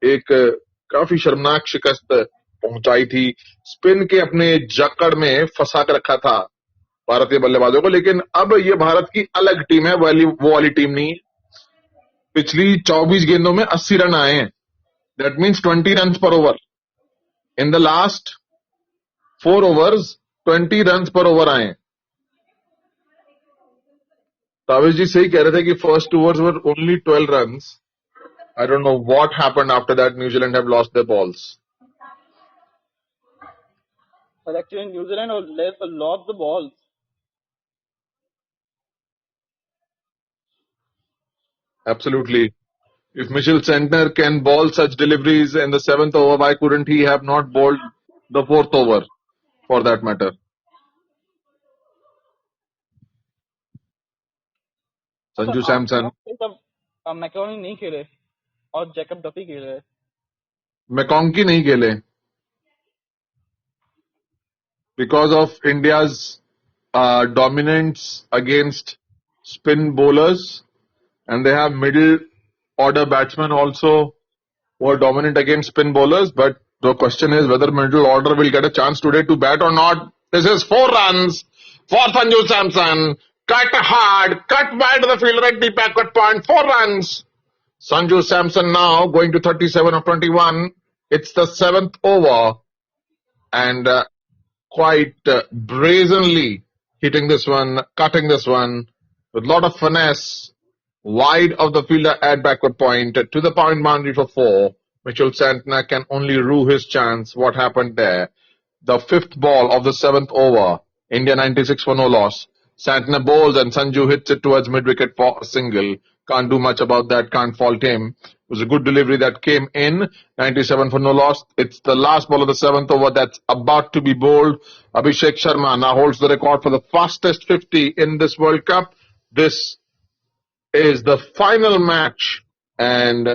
एक काफी शर्मनाक शिकस्त पहुंचाई थी, स्पिन के अपने जकड़ में फंसा कर रखा था भारतीय बल्लेबाजों को। लेकिन अब ये भारत की अलग टीम है, वो वाली टीम नहीं। पिछली 24 गेंदों में 80 रन आए हैं, दैट मीन्स 20 रन पर over. In the last 4 overs 20 run पर ओवर आए। तावेश जी सही कह रहे थे कि first 2 overs were only 12 runs. I don't know what happened after that. New Zealand have lost their balls. But actually New Zealand lost the balls. Absolutely. If Mitchell Santner can bowl such deliveries in the 7th over, why couldn't he have not bowled the 4th over for that matter? Sanju Samson McConchie नहीं खेले और Jacob Duffy खेले। मैकॉन्की नहीं खेले because of India's dominance against spin bowlers, and they have middle order batsmen also who are dominant against spin bowlers. But the question is whether middle order will get a chance today to bat or not. This is 4 runs for Sanju Samson. Cut hard, cut wide to the fielder at the backward point. 4 runs. Sanju Samson now going to 37 of 21. It's the 7th over, and quite brazenly hitting this one, cutting this one with a lot of finesse, wide of the fielder at backward point to the point boundary for 4. Mitchell Santner can only rue his chance. What happened there? The 5th ball of the 7th over. India 96 for no loss. Santner bowls and Sanju hits it towards mid-wicket for a single. Can't do much about that, can't fault him. It was a good delivery that came in. 97 for no loss. It's the last ball of the 7th over that's about to be bowled. Abhishek Sharma now holds the record for the fastest 50 in this World Cup. This is the final match, and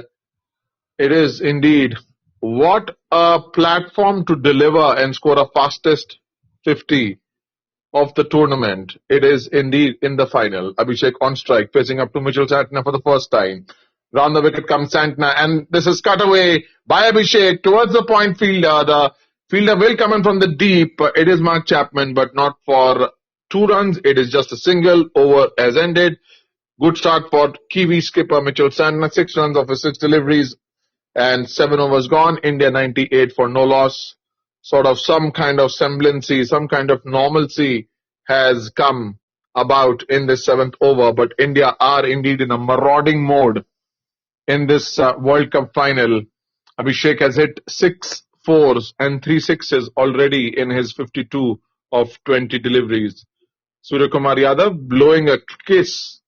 it is indeed what a platform to deliver and score a fastest 50 of the tournament. It is indeed in the final. Abhishek on strike, facing up to Mitchell Santner for the first time. Round the wicket comes Santner, and this is cut away by Abhishek towards the point fielder. The fielder will come in from the deep. It is Mark Chapman, but not for 2 runs. It is just a single. Over has ended. Good start for Kiwi skipper Mitchell Santner. 6 runs off his 6 deliveries and 7 overs gone. India 98 for no loss. Sort of some kind of semblancy, some kind of normalcy has come about in this 7th over. But India are indeed in a marauding mode in this World Cup final. Abhishek has hit 6 fours and 3 sixes already in his 52 of 20 deliveries. Suryakumar Yadav blowing a kiss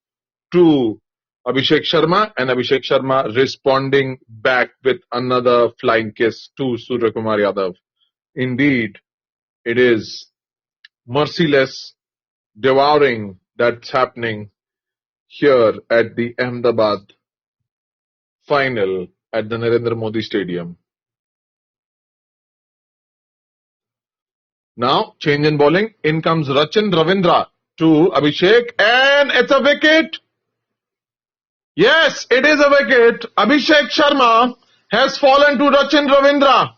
to Abhishek Sharma, and Abhishek Sharma responding back with another flying kiss to Suryakumar Yadav. Indeed, it is merciless, devouring that's happening here at the Ahmedabad final at the Narendra Modi Stadium. Now, change in bowling. In comes Rachin Ravindra to Abhishek, and it's a wicket. Yes, it is a wicket. Abhishek Sharma has fallen to Rachin Ravindra.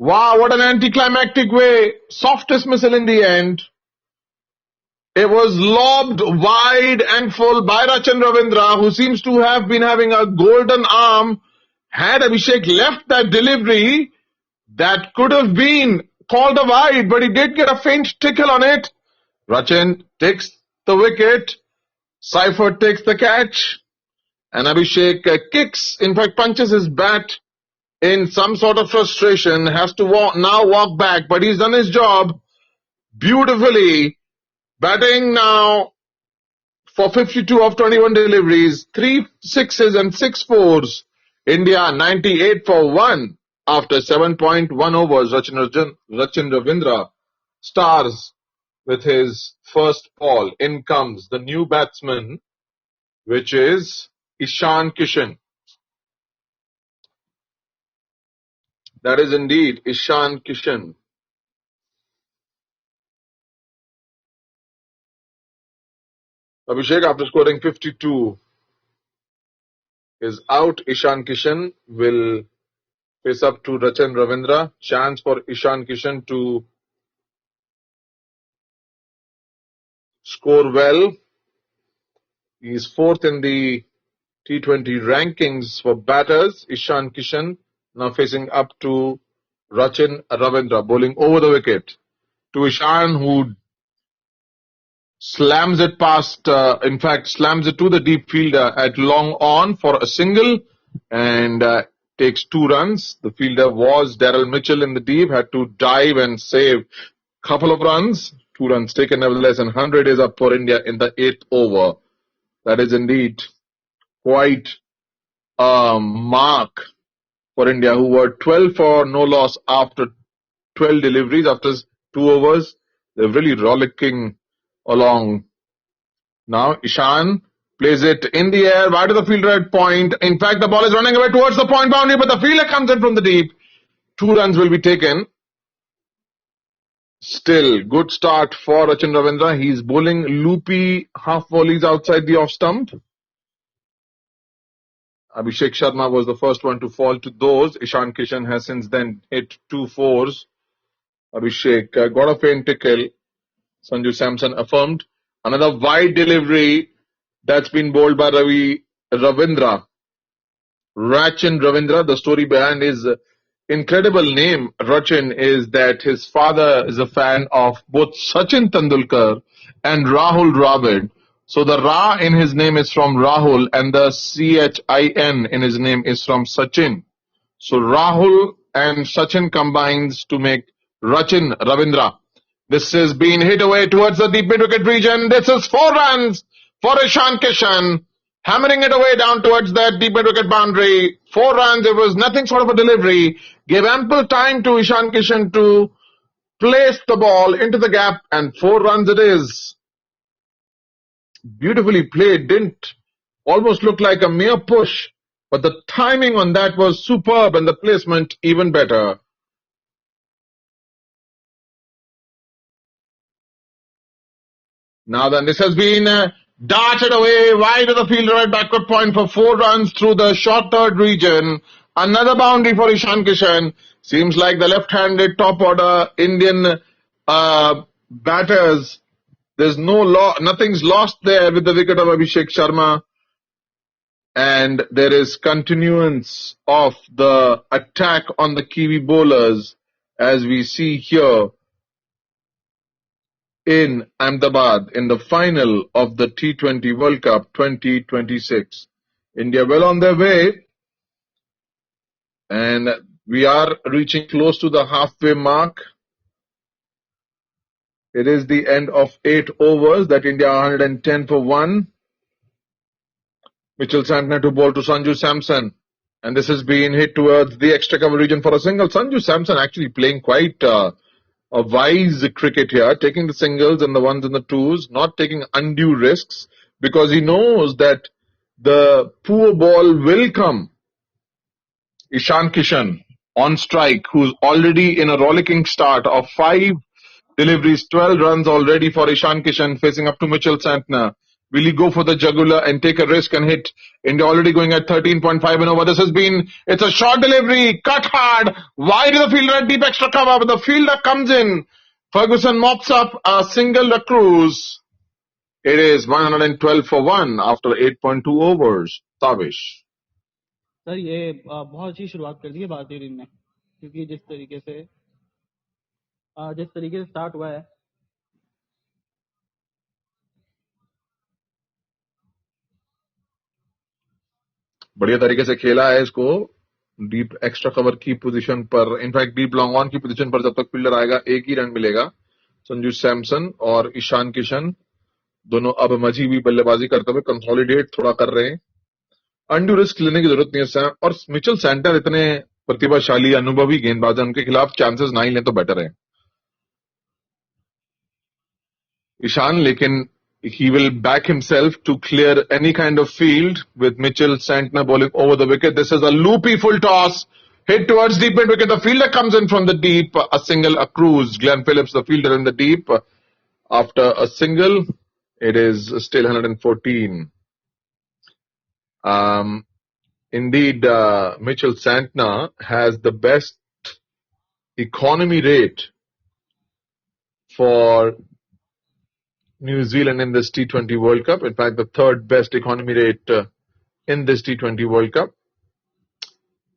Wow, what an anticlimactic way. Soft dismissal in the end. It was lobbed wide and full by Rachin Ravindra, who seems to have been having a golden arm. Had Abhishek left that delivery, that could have been called a wide, but he did get a faint tickle on it. Rachin takes the wicket. Seifert takes the catch, and Abhishek kicks, in fact punches his bat in some sort of frustration, has to now walk back, but he's done his job beautifully. Batting now for 52 of 21 deliveries, 3 sixes and 6 fours. India 98 for 1 after 7.1 overs. Rachin Ravindra stars with his first ball. In comes the new batsman, which is Ishan Kishan. That is indeed Ishan Kishan. Abhishek, after scoring 52, is out. Ishan Kishan will face up to Rachin Ravindra. Chance for Ishan Kishan to score well. He is 4th in the T20 rankings for batters. Ishan Kishan now facing up to Rachin Ravindra, bowling over the wicket to Ishan, who slams it past, slams it to the deep fielder at long on for a single, and takes 2 runs. The fielder was Daryl Mitchell in the deep, had to dive and save a couple of runs. 2 runs taken nevertheless, and 100 is up for India in the 8th over. That is indeed quite a mark for India, who were 12 for no loss after 12 deliveries, after 2 overs. They're really rollicking along. Now Ishan plays it in the air, wide to the fielder at point. In fact, the ball is running away towards the point boundary, but the fielder comes in from the deep. 2 runs will be taken. Still, good start for Rachin Ravindra. He's bowling loopy half volleys outside the off stump. Abhishek Sharma was the first one to fall to those. Ishan Kishan has since then hit 2 fours. Abhishek got a faint tickle. Sanju Samson affirmed. Another wide delivery that's been bowled by Rachin Ravindra. The story behind his incredible name, Rachin, is that his father is a fan of both Sachin Tendulkar and Rahul Dravid. So the Ra in his name is from Rahul and the Chin in his name is from Sachin. So Rahul and Sachin combines to make Rachin Ravindra. This is being hit away towards the deep mid-wicket region. This is 4 runs for Ishan Kishan, hammering it away down towards that deep mid-wicket boundary. 4 runs, it was nothing sort of a delivery. Gave ample time to Ishan Kishan to place the ball into the gap, and 4 runs it is. Beautifully played, didn't almost look like a mere push, but the timing on that was superb and the placement even better. Now then, this has been darted away wide of the fielder at backward point for 4 runs through the short third region. Another boundary for Ishan Kishan. Seems like the left-handed top order Indian batters. There's nothing's lost there with the wicket of Abhishek Sharma. And there is continuance of the attack on the Kiwi bowlers, as we see here in Ahmedabad in the final of the T20 World Cup 2026. India well on their way, and we are reaching close to the halfway mark. It is the end of 8 overs that India are 110 for 1. Mitchell Santner to bowl to Sanju Samson, and this has been hit towards the extra cover region for a single. Sanju Samson actually playing quite a wise cricket here, taking the singles and the ones and the twos, not taking undue risks, because he knows that the poor ball will come. Ishan Kishan on strike, who's already in a rollicking start of 5 deliveries, 12 runs already for Ishan Kishan, facing up to Mitchell Santner. Will he go for the jugular and take a risk and hit? India already going at 13.5 and over. It's a short delivery, cut hard, wide of the fielder at deep extra cover, but the fielder comes in. Ferguson mops up a single across. It is 112 for 1 after 8.2 overs. Tavish. Sir ये बहुत अच्छी शुरुआत कर दी है भारतीय team ने, क्योंकि जिस तरीके से स्टार्ट हुआ है, बढ़िया तरीके से खेला है इसको डीप एक्स्ट्रा कवर की पोजीशन पर, इनफैक्ट डीप लॉन्ग ऑन की पोजीशन पर जब तक फील्डर आएगा एक ही रन मिलेगा। संजू सैमसन और ईशान किशन दोनों अब मजीबी बल्लेबाजी करते हुए कंसोलिडेट थोड़ा कर रहे हैं। अनड्यू रिस्क लेने की जरूरत नहीं है। और मिचेल सैंटर इतने प्रतिभाशाली अनुभवी गेंदबाज हैं, उनके खिलाफ चांसेस ना ही लें तो बेटर है ईशान, लेकिन he will back himself to clear any kind of field with Mitchell Santner bowling over the wicket. This is a loopy full toss, hit towards deep mid wicket. The fielder comes in from the deep, a single, a cruise. Glenn Phillips, the fielder in the deep. After a single, it is still 114. Indeed, Mitchell Santner has the best economy rate for New Zealand in this T20 World Cup. In fact, the third best economy rate in this T20 World Cup.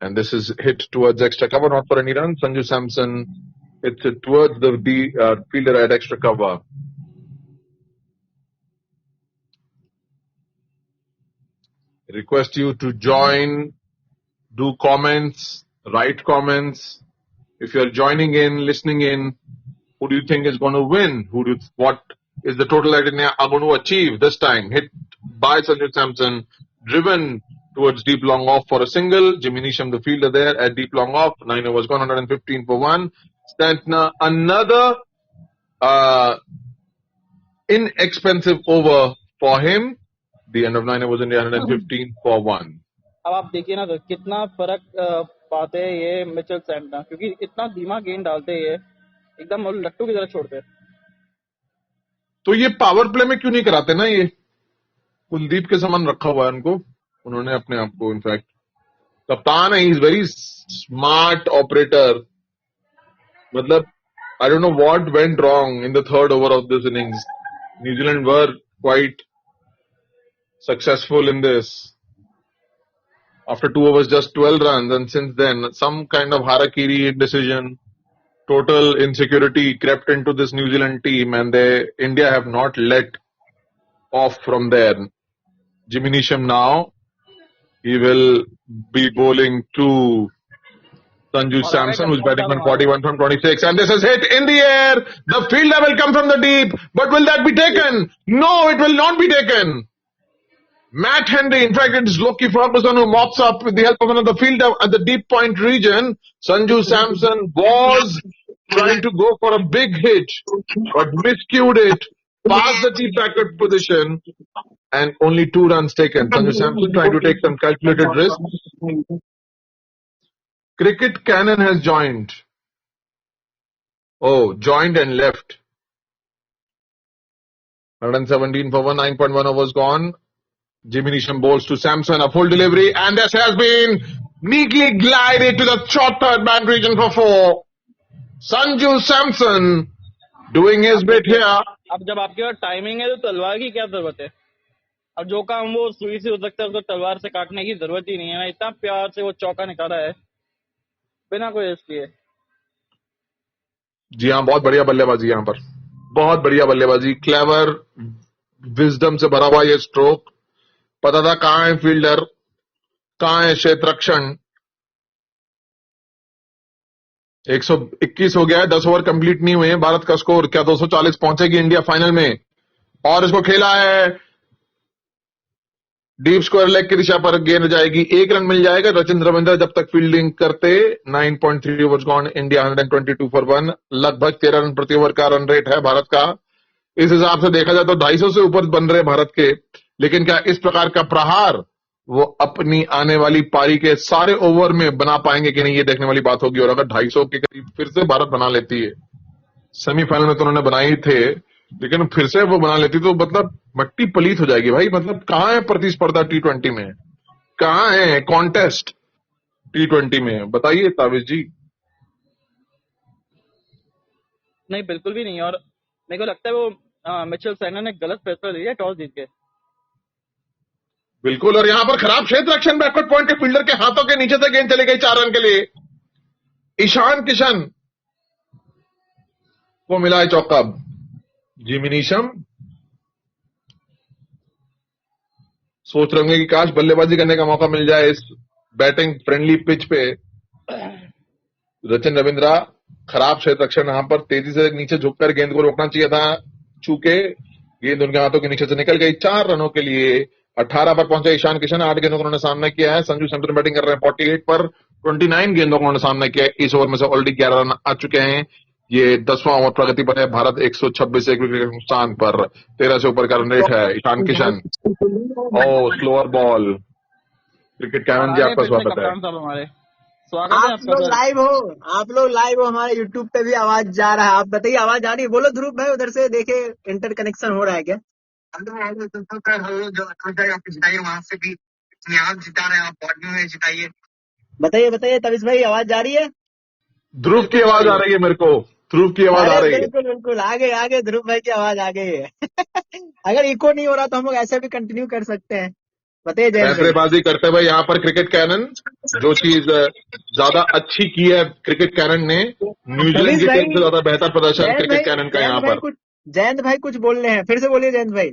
And this is hit towards extra cover, not for any run. Sanju Samson hits it towards the fielder at extra cover. I request you to join, do comments, write comments. If you're joining in, listening in, who do you think is going to win? What is the total that India are going to achieve this time? Hit by Sanju Samson, driven towards deep long off for a single. Jimmy Neesham, the fielder there at deep long off. 9 overs gone, 115 for 1. Santner, another inexpensive over for him. The end of 9 overs, India 115 for 1. अब आप देखिए ना, तो कितना फर्क पाते हैं ये मिचेल सैंटनर, क्योंकि इतना धीमा गेंद डालते हैं, एकदम लट्टू की तरह छोड़ते हैं। तो ये पावर प्ले में क्यों नहीं कराते ना? ये कुलदीप के समान रखा हुआ है उनको, उन्होंने अपने आप को। इनफैक्ट कप्तान है, he is very smart operator. मतलब I don't know what went wrong in the third over of this innings. New Zealand were quite successful in this. After 2 overs, just 12 runs, and since then, some kind of harakiri decision, total insecurity crept into this New Zealand team, and India have not let off from there. Jimmy Neesham now, he will be bowling to Sanju Samson, who's batting on 41 from 26, and this is hit in the air. The fielder will come from the deep, but will that be taken? No, it will not be taken. Matt Henry, in fact, it's Loki Ferguson who mops up with the help of another fielder at the deep point region. Sanju Samson was trying to go for a big hit, but miscued it past the deep bracket position, and only 2 runs taken. Sanju Samson trying to take some calculated risks. Cricket Cannon has joined. Oh, joined and left. 117 for 9.1 overs gone. Jimmy Neesham bowls to Samson, a full delivery, and this has been neatly glided to the short third man region for 4. Sanju Samson doing his bit here. अब जब आपके पास timing है तो तलवार की क्या जरूरत है? अब जो काम वो सुई से हो सकता है उसको तलवार से काटने की जरूरत ही नहीं है। इतना प्यार से वो चौका निकाला है बिना कोई रिस्क लिए। जी हाँ, बहुत बढ़िया बल्लेबाजी यहाँ पर, बहुत बढ़िया बल्लेबाजी, क्लेवर विजडम से भरा हुआ ये स्ट्रोक। पता था कहाँ है फील्डर, कहाँ है क्षेत्ररक्षण। 121 हो गया है, 10 ओवर कंप्लीट नहीं हुए हैं। भारत का स्कोर क्या 240 पहुंचेगी इंडिया फाइनल में? और इसको खेला है डीप स्क्वायर लेग की दिशा पर, गेंद जाएगी, 1 रन मिल जाएगा रचिन रविंद्र जब तक फील्डिंग करते। 9.3 ओवर्स गॉन, इंडिया 122 for 1, लगभग 13 रन प्रति ओवर का रन रेट है भारत का। इस हिसाब से देखा जाए तो 250 से ऊपर बन रहे भारत के, लेकिन क्या इस प्रकार का प्रहार वो अपनी आने वाली पारी के सारे ओवर में बना पाएंगे कि नहीं, ये देखने वाली बात होगी। और अगर 250 के करीब फिर से भारत बना लेती है, सेमीफाइनल में तो उन्होंने बनाए ही थे, लेकिन फिर से वो बना लेती तो मतलब मट्टी पलीत हो जाएगी भाई। मतलब कहाँ है प्रतिस्पर्धा T20 में, कहाँ है कॉन्टेस्ट T20 में, बताइए ताबिश जी। नहीं, बिल्कुल भी नहीं। और मेरे को लगता है वो मिचेल सैनन ने गलत फैसला लिया टॉस जीत के। बिल्कुल, और यहां पर खराब क्षेत्र रक्षण, बैकवर्ड पॉइंट के फील्डर के हाथों के नीचे से गेंद चली गई 4 रन के लिए। ईशान किशन को मिला है चौका। जिमी नीशम सोच रहे होंगे कि काश बल्लेबाजी करने का मौका मिल जाए इस बैटिंग फ्रेंडली पिच पे। रचिन रविंद्रा, खराब क्षेत्र रक्षण, यहां पर तेजी से नीचे झुककर गेंद को रोकना चाहिए था, चूंकि गेंद उनके हाथों के नीचे से निकल गई। 4 रनों के लिए 18 पर पहुंचे ईशान किशन। 8 गेंदों का उन्होंने सामना किया है। संजू सैमसन बैटिंग कर रहे हैं 48 पर, 29 गेंदों का उन्होंने सामना किया है। इस ओवर में से ऑलरेडी 11 रन आ चुके हैं। ये 10वां ओवर प्रगति पर है। भारत 126 एक विकेट के नुकसान पर 13 से ऊपर का रन रेट है। ईशान किशन, ओ स्लोअर बॉल। क्रिकेट कैनन जी, आपका स्वागत है। हमारे स्वागत है आप लोग लाइव हो, आप लोग लाइव हो, हमारे यूट्यूब पे भी आवाज जा रहा है। आप बताइए, आवाज आ रही है? बोलो ध्रुव भाई, उधर से देखे इंटर कनेक्शन हो रहा है क्या? वहां से भी आप जिता रहे हैं, आप बॉडी में जिताइए। बताइए बताइए तविश भाई, आवाज जा रही है? ध्रुव की आवाज आ रही है मेरे को, ध्रुव की आवाज आ रही है। बिल्कुल बिल्कुल, आगे आगे ध्रुव भाई की आवाज आ गई है। अगर इको नहीं हो रहा तो हम लोग ऐसे भी कंटिन्यू कर सकते हैं। बताइए जय। पैंतरेबाजी करते हुए यहाँ पर क्रिकेट कैनन, जो चीज ज्यादा अच्छी की है क्रिकेट कैनन ने, न्यूजीलैंड की टीम से ज्यादा बेहतर प्रदर्शन क्रिकेट कैनन का यहाँ पर। जयंत भाई कुछ बोल रहे हैं, फिर से बोलिए जयंत भाई।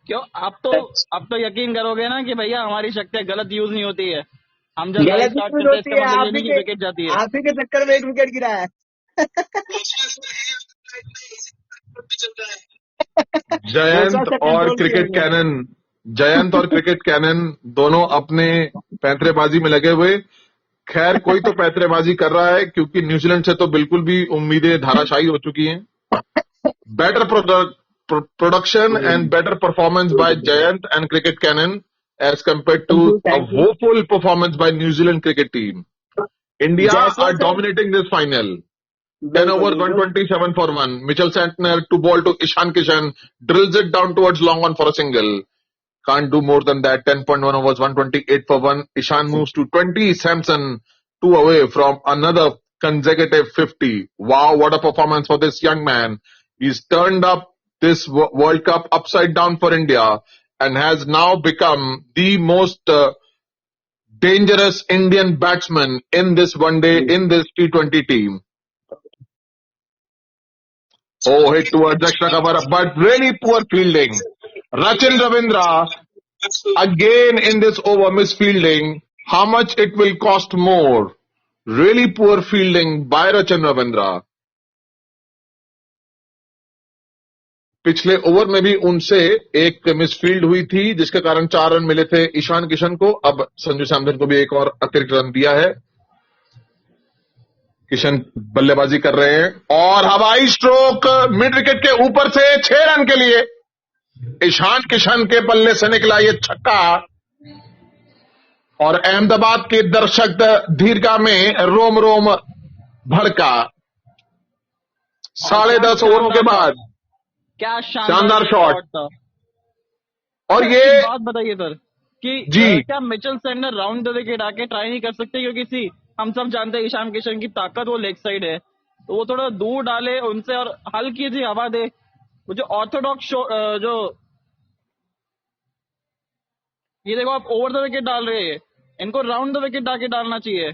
क्यों? आप तो यकीन करोगे ना कि भैया हमारी शक्तियां गलत यूज नहीं होती है। हम जब गलत स्टार्ट यूज करते हैं होती इसका है, मतलब ये नहीं कि विकेट जाती है। आप ही के चक्कर में 1 विकेट गिरा है। जयंत और क्रिकेट कैनन दोनों अपने पैंतरेबाजी में लगे हुए। खैर, कोई तो पैंतरेबाजी कर रहा है, क्योंकि न्यूजीलैंड से तो बिल्कुल भी उम्मीदें धाराशायी हो चुकी हैं। Better production and better performance by Jayant and cricket canon as compared to a woeful performance by New Zealand cricket team. India are dominating this final. 10 overs, 127 for 1. Mitchell Santner to ball to Ishan Kishan, drills it down towards long on for a single. Can't do more than that. 10.1 overs, 128 for 1. Ishan moves to 20. Samson 2 away from another consecutive 50. Wow, what a performance for this young man. He's turned up this World Cup upside down for India and has now become the most dangerous Indian batsman in this one day, in this T20 team. Oh, hit towards extra cover, but really poor fielding. Rachin Ravindra, again in this over, misfielding. How much it will cost more? Really poor fielding by Rachin Ravindra. पिछले over में भी उनसे एक misfield हुई थी जिसके कारण 4 run मिले थे ईशान किशन को. अब संजू सैमसन को भी एक और अतिरिक्त रन दिया है. किशन बल्लेबाजी कर रहे हैं और हवाई स्ट्रोक मिड विकेट के ऊपर से 6 रन के लिए ईशान किशन के बल्ले से निकला ये छक्का. और अहमदाबाद के दर्शक दीर्घा में रोम रोम भड़का. 10.5 ओवरों के बाद क्या शानदार शॉट था. और ये बात बताइए सर कि जी. क्या Mitchell Santner round the wicket आके ट्राई नहीं कर सकते, क्योंकि हम सब जानते हैं ईशान किशन की ताकत वो लेग साइड है, तो वो थोड़ा दूर डाले उनसे और हल्की सी हवा दे. वो जो ऑर्थोडॉक्स जो ये देखो आप ओवर द विकेट डाल रहे हैं, इनको राउंड द विकेट आके डालना चाहिए.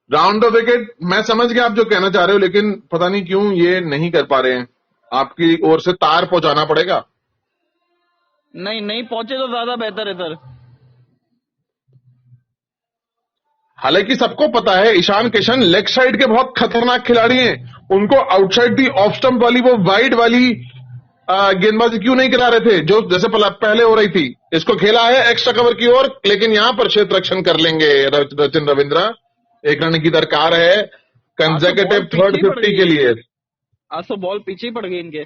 राउंड द विकेट मैं समझ गया आप जो कहना चाह रहे हो, लेकिन पता नहीं क्यों ये नहीं कर पा रहे हैं. आपकी ओर से तार पहुंचाना पड़ेगा. नहीं पहुंचे तो ज्यादा बेहतर है सर. हालांकि सबको पता है ईशान किशन लेग साइड के बहुत खतरनाक खिलाड़ी हैं. उनको आउटसाइड दी ऑफ स्टंप वाली वो वाइड वाली गेंदबाजी क्यों नहीं करा रहे थे जो जैसे पहले हो रही थी. इसको खेला है एक्स्ट्रा कवर की ओर, लेकिन यहां पर क्षेत्र रक्षण कर लेंगे रचिन रविंद्रा. 1 रन की दरकार है कंसेक्यूटिव थर्ड 50 के लिए. आज तो बॉल पीछे ही पड़ गई इनके.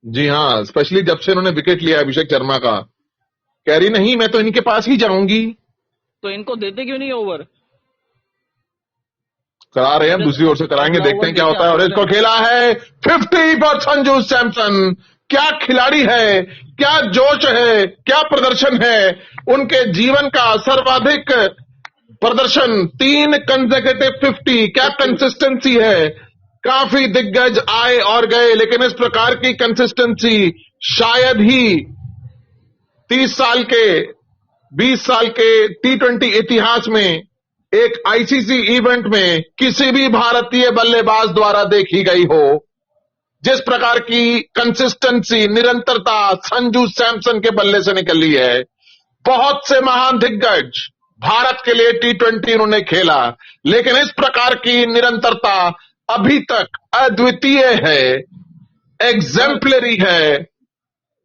जी हाँ, स्पेशली जब से इन्होंने विकेट लिया अभिषेक शर्मा का. कह रही नहीं मैं तो इनके पास ही जाऊंगी. तो इनको देते क्यों नहीं ओवर. करा रहे हैं, दूसरी ओर से कराएंगे, देखते हैं क्या होता है. और इसको खेला है 50 पर संजू सैमसन. क्या खिलाड़ी है, क्या जोश है, क्या प्रदर्शन है. उनके जीवन का सर्वाधिक प्रदर्शन 3 कंसेक्यूटिव 50. क्या कंसिस्टेंसी है. काफी दिग्गज आए और गए, लेकिन इस प्रकार की कंसिस्टेंसी शायद ही 30 साल के 20 साल के T20 इतिहास में एक आईसीसी इवेंट में किसी भी भारतीय बल्लेबाज द्वारा देखी गई हो. जिस प्रकार की कंसिस्टेंसी, निरंतरता संजू सैमसन के बल्ले से निकली है. बहुत से महान दिग्गज भारत के लिए T20 उन्होंने खेला, लेकिन इस प्रकार की निरंतरता अभी तक अद्वितीय है, एग्जेम्पलरी है.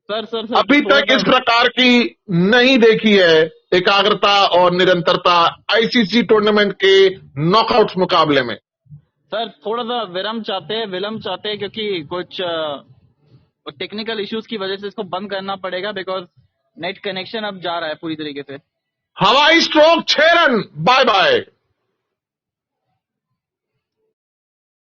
सर अभी तक इस प्रकार की नहीं देखी है एकाग्रता और निरंतरता आईसीसी टूर्नामेंट के नॉकआउट मुकाबले में. सर थोड़ा सा विलंब चाहते हैं क्योंकि कुछ टेक्निकल इश्यूज की वजह से इसको बंद करना पड़ेगा, बिकॉज नेट कनेक्शन अब जा रहा है पूरी तरीके से. हवाई स्ट्रोक 6 रन. Bye bye.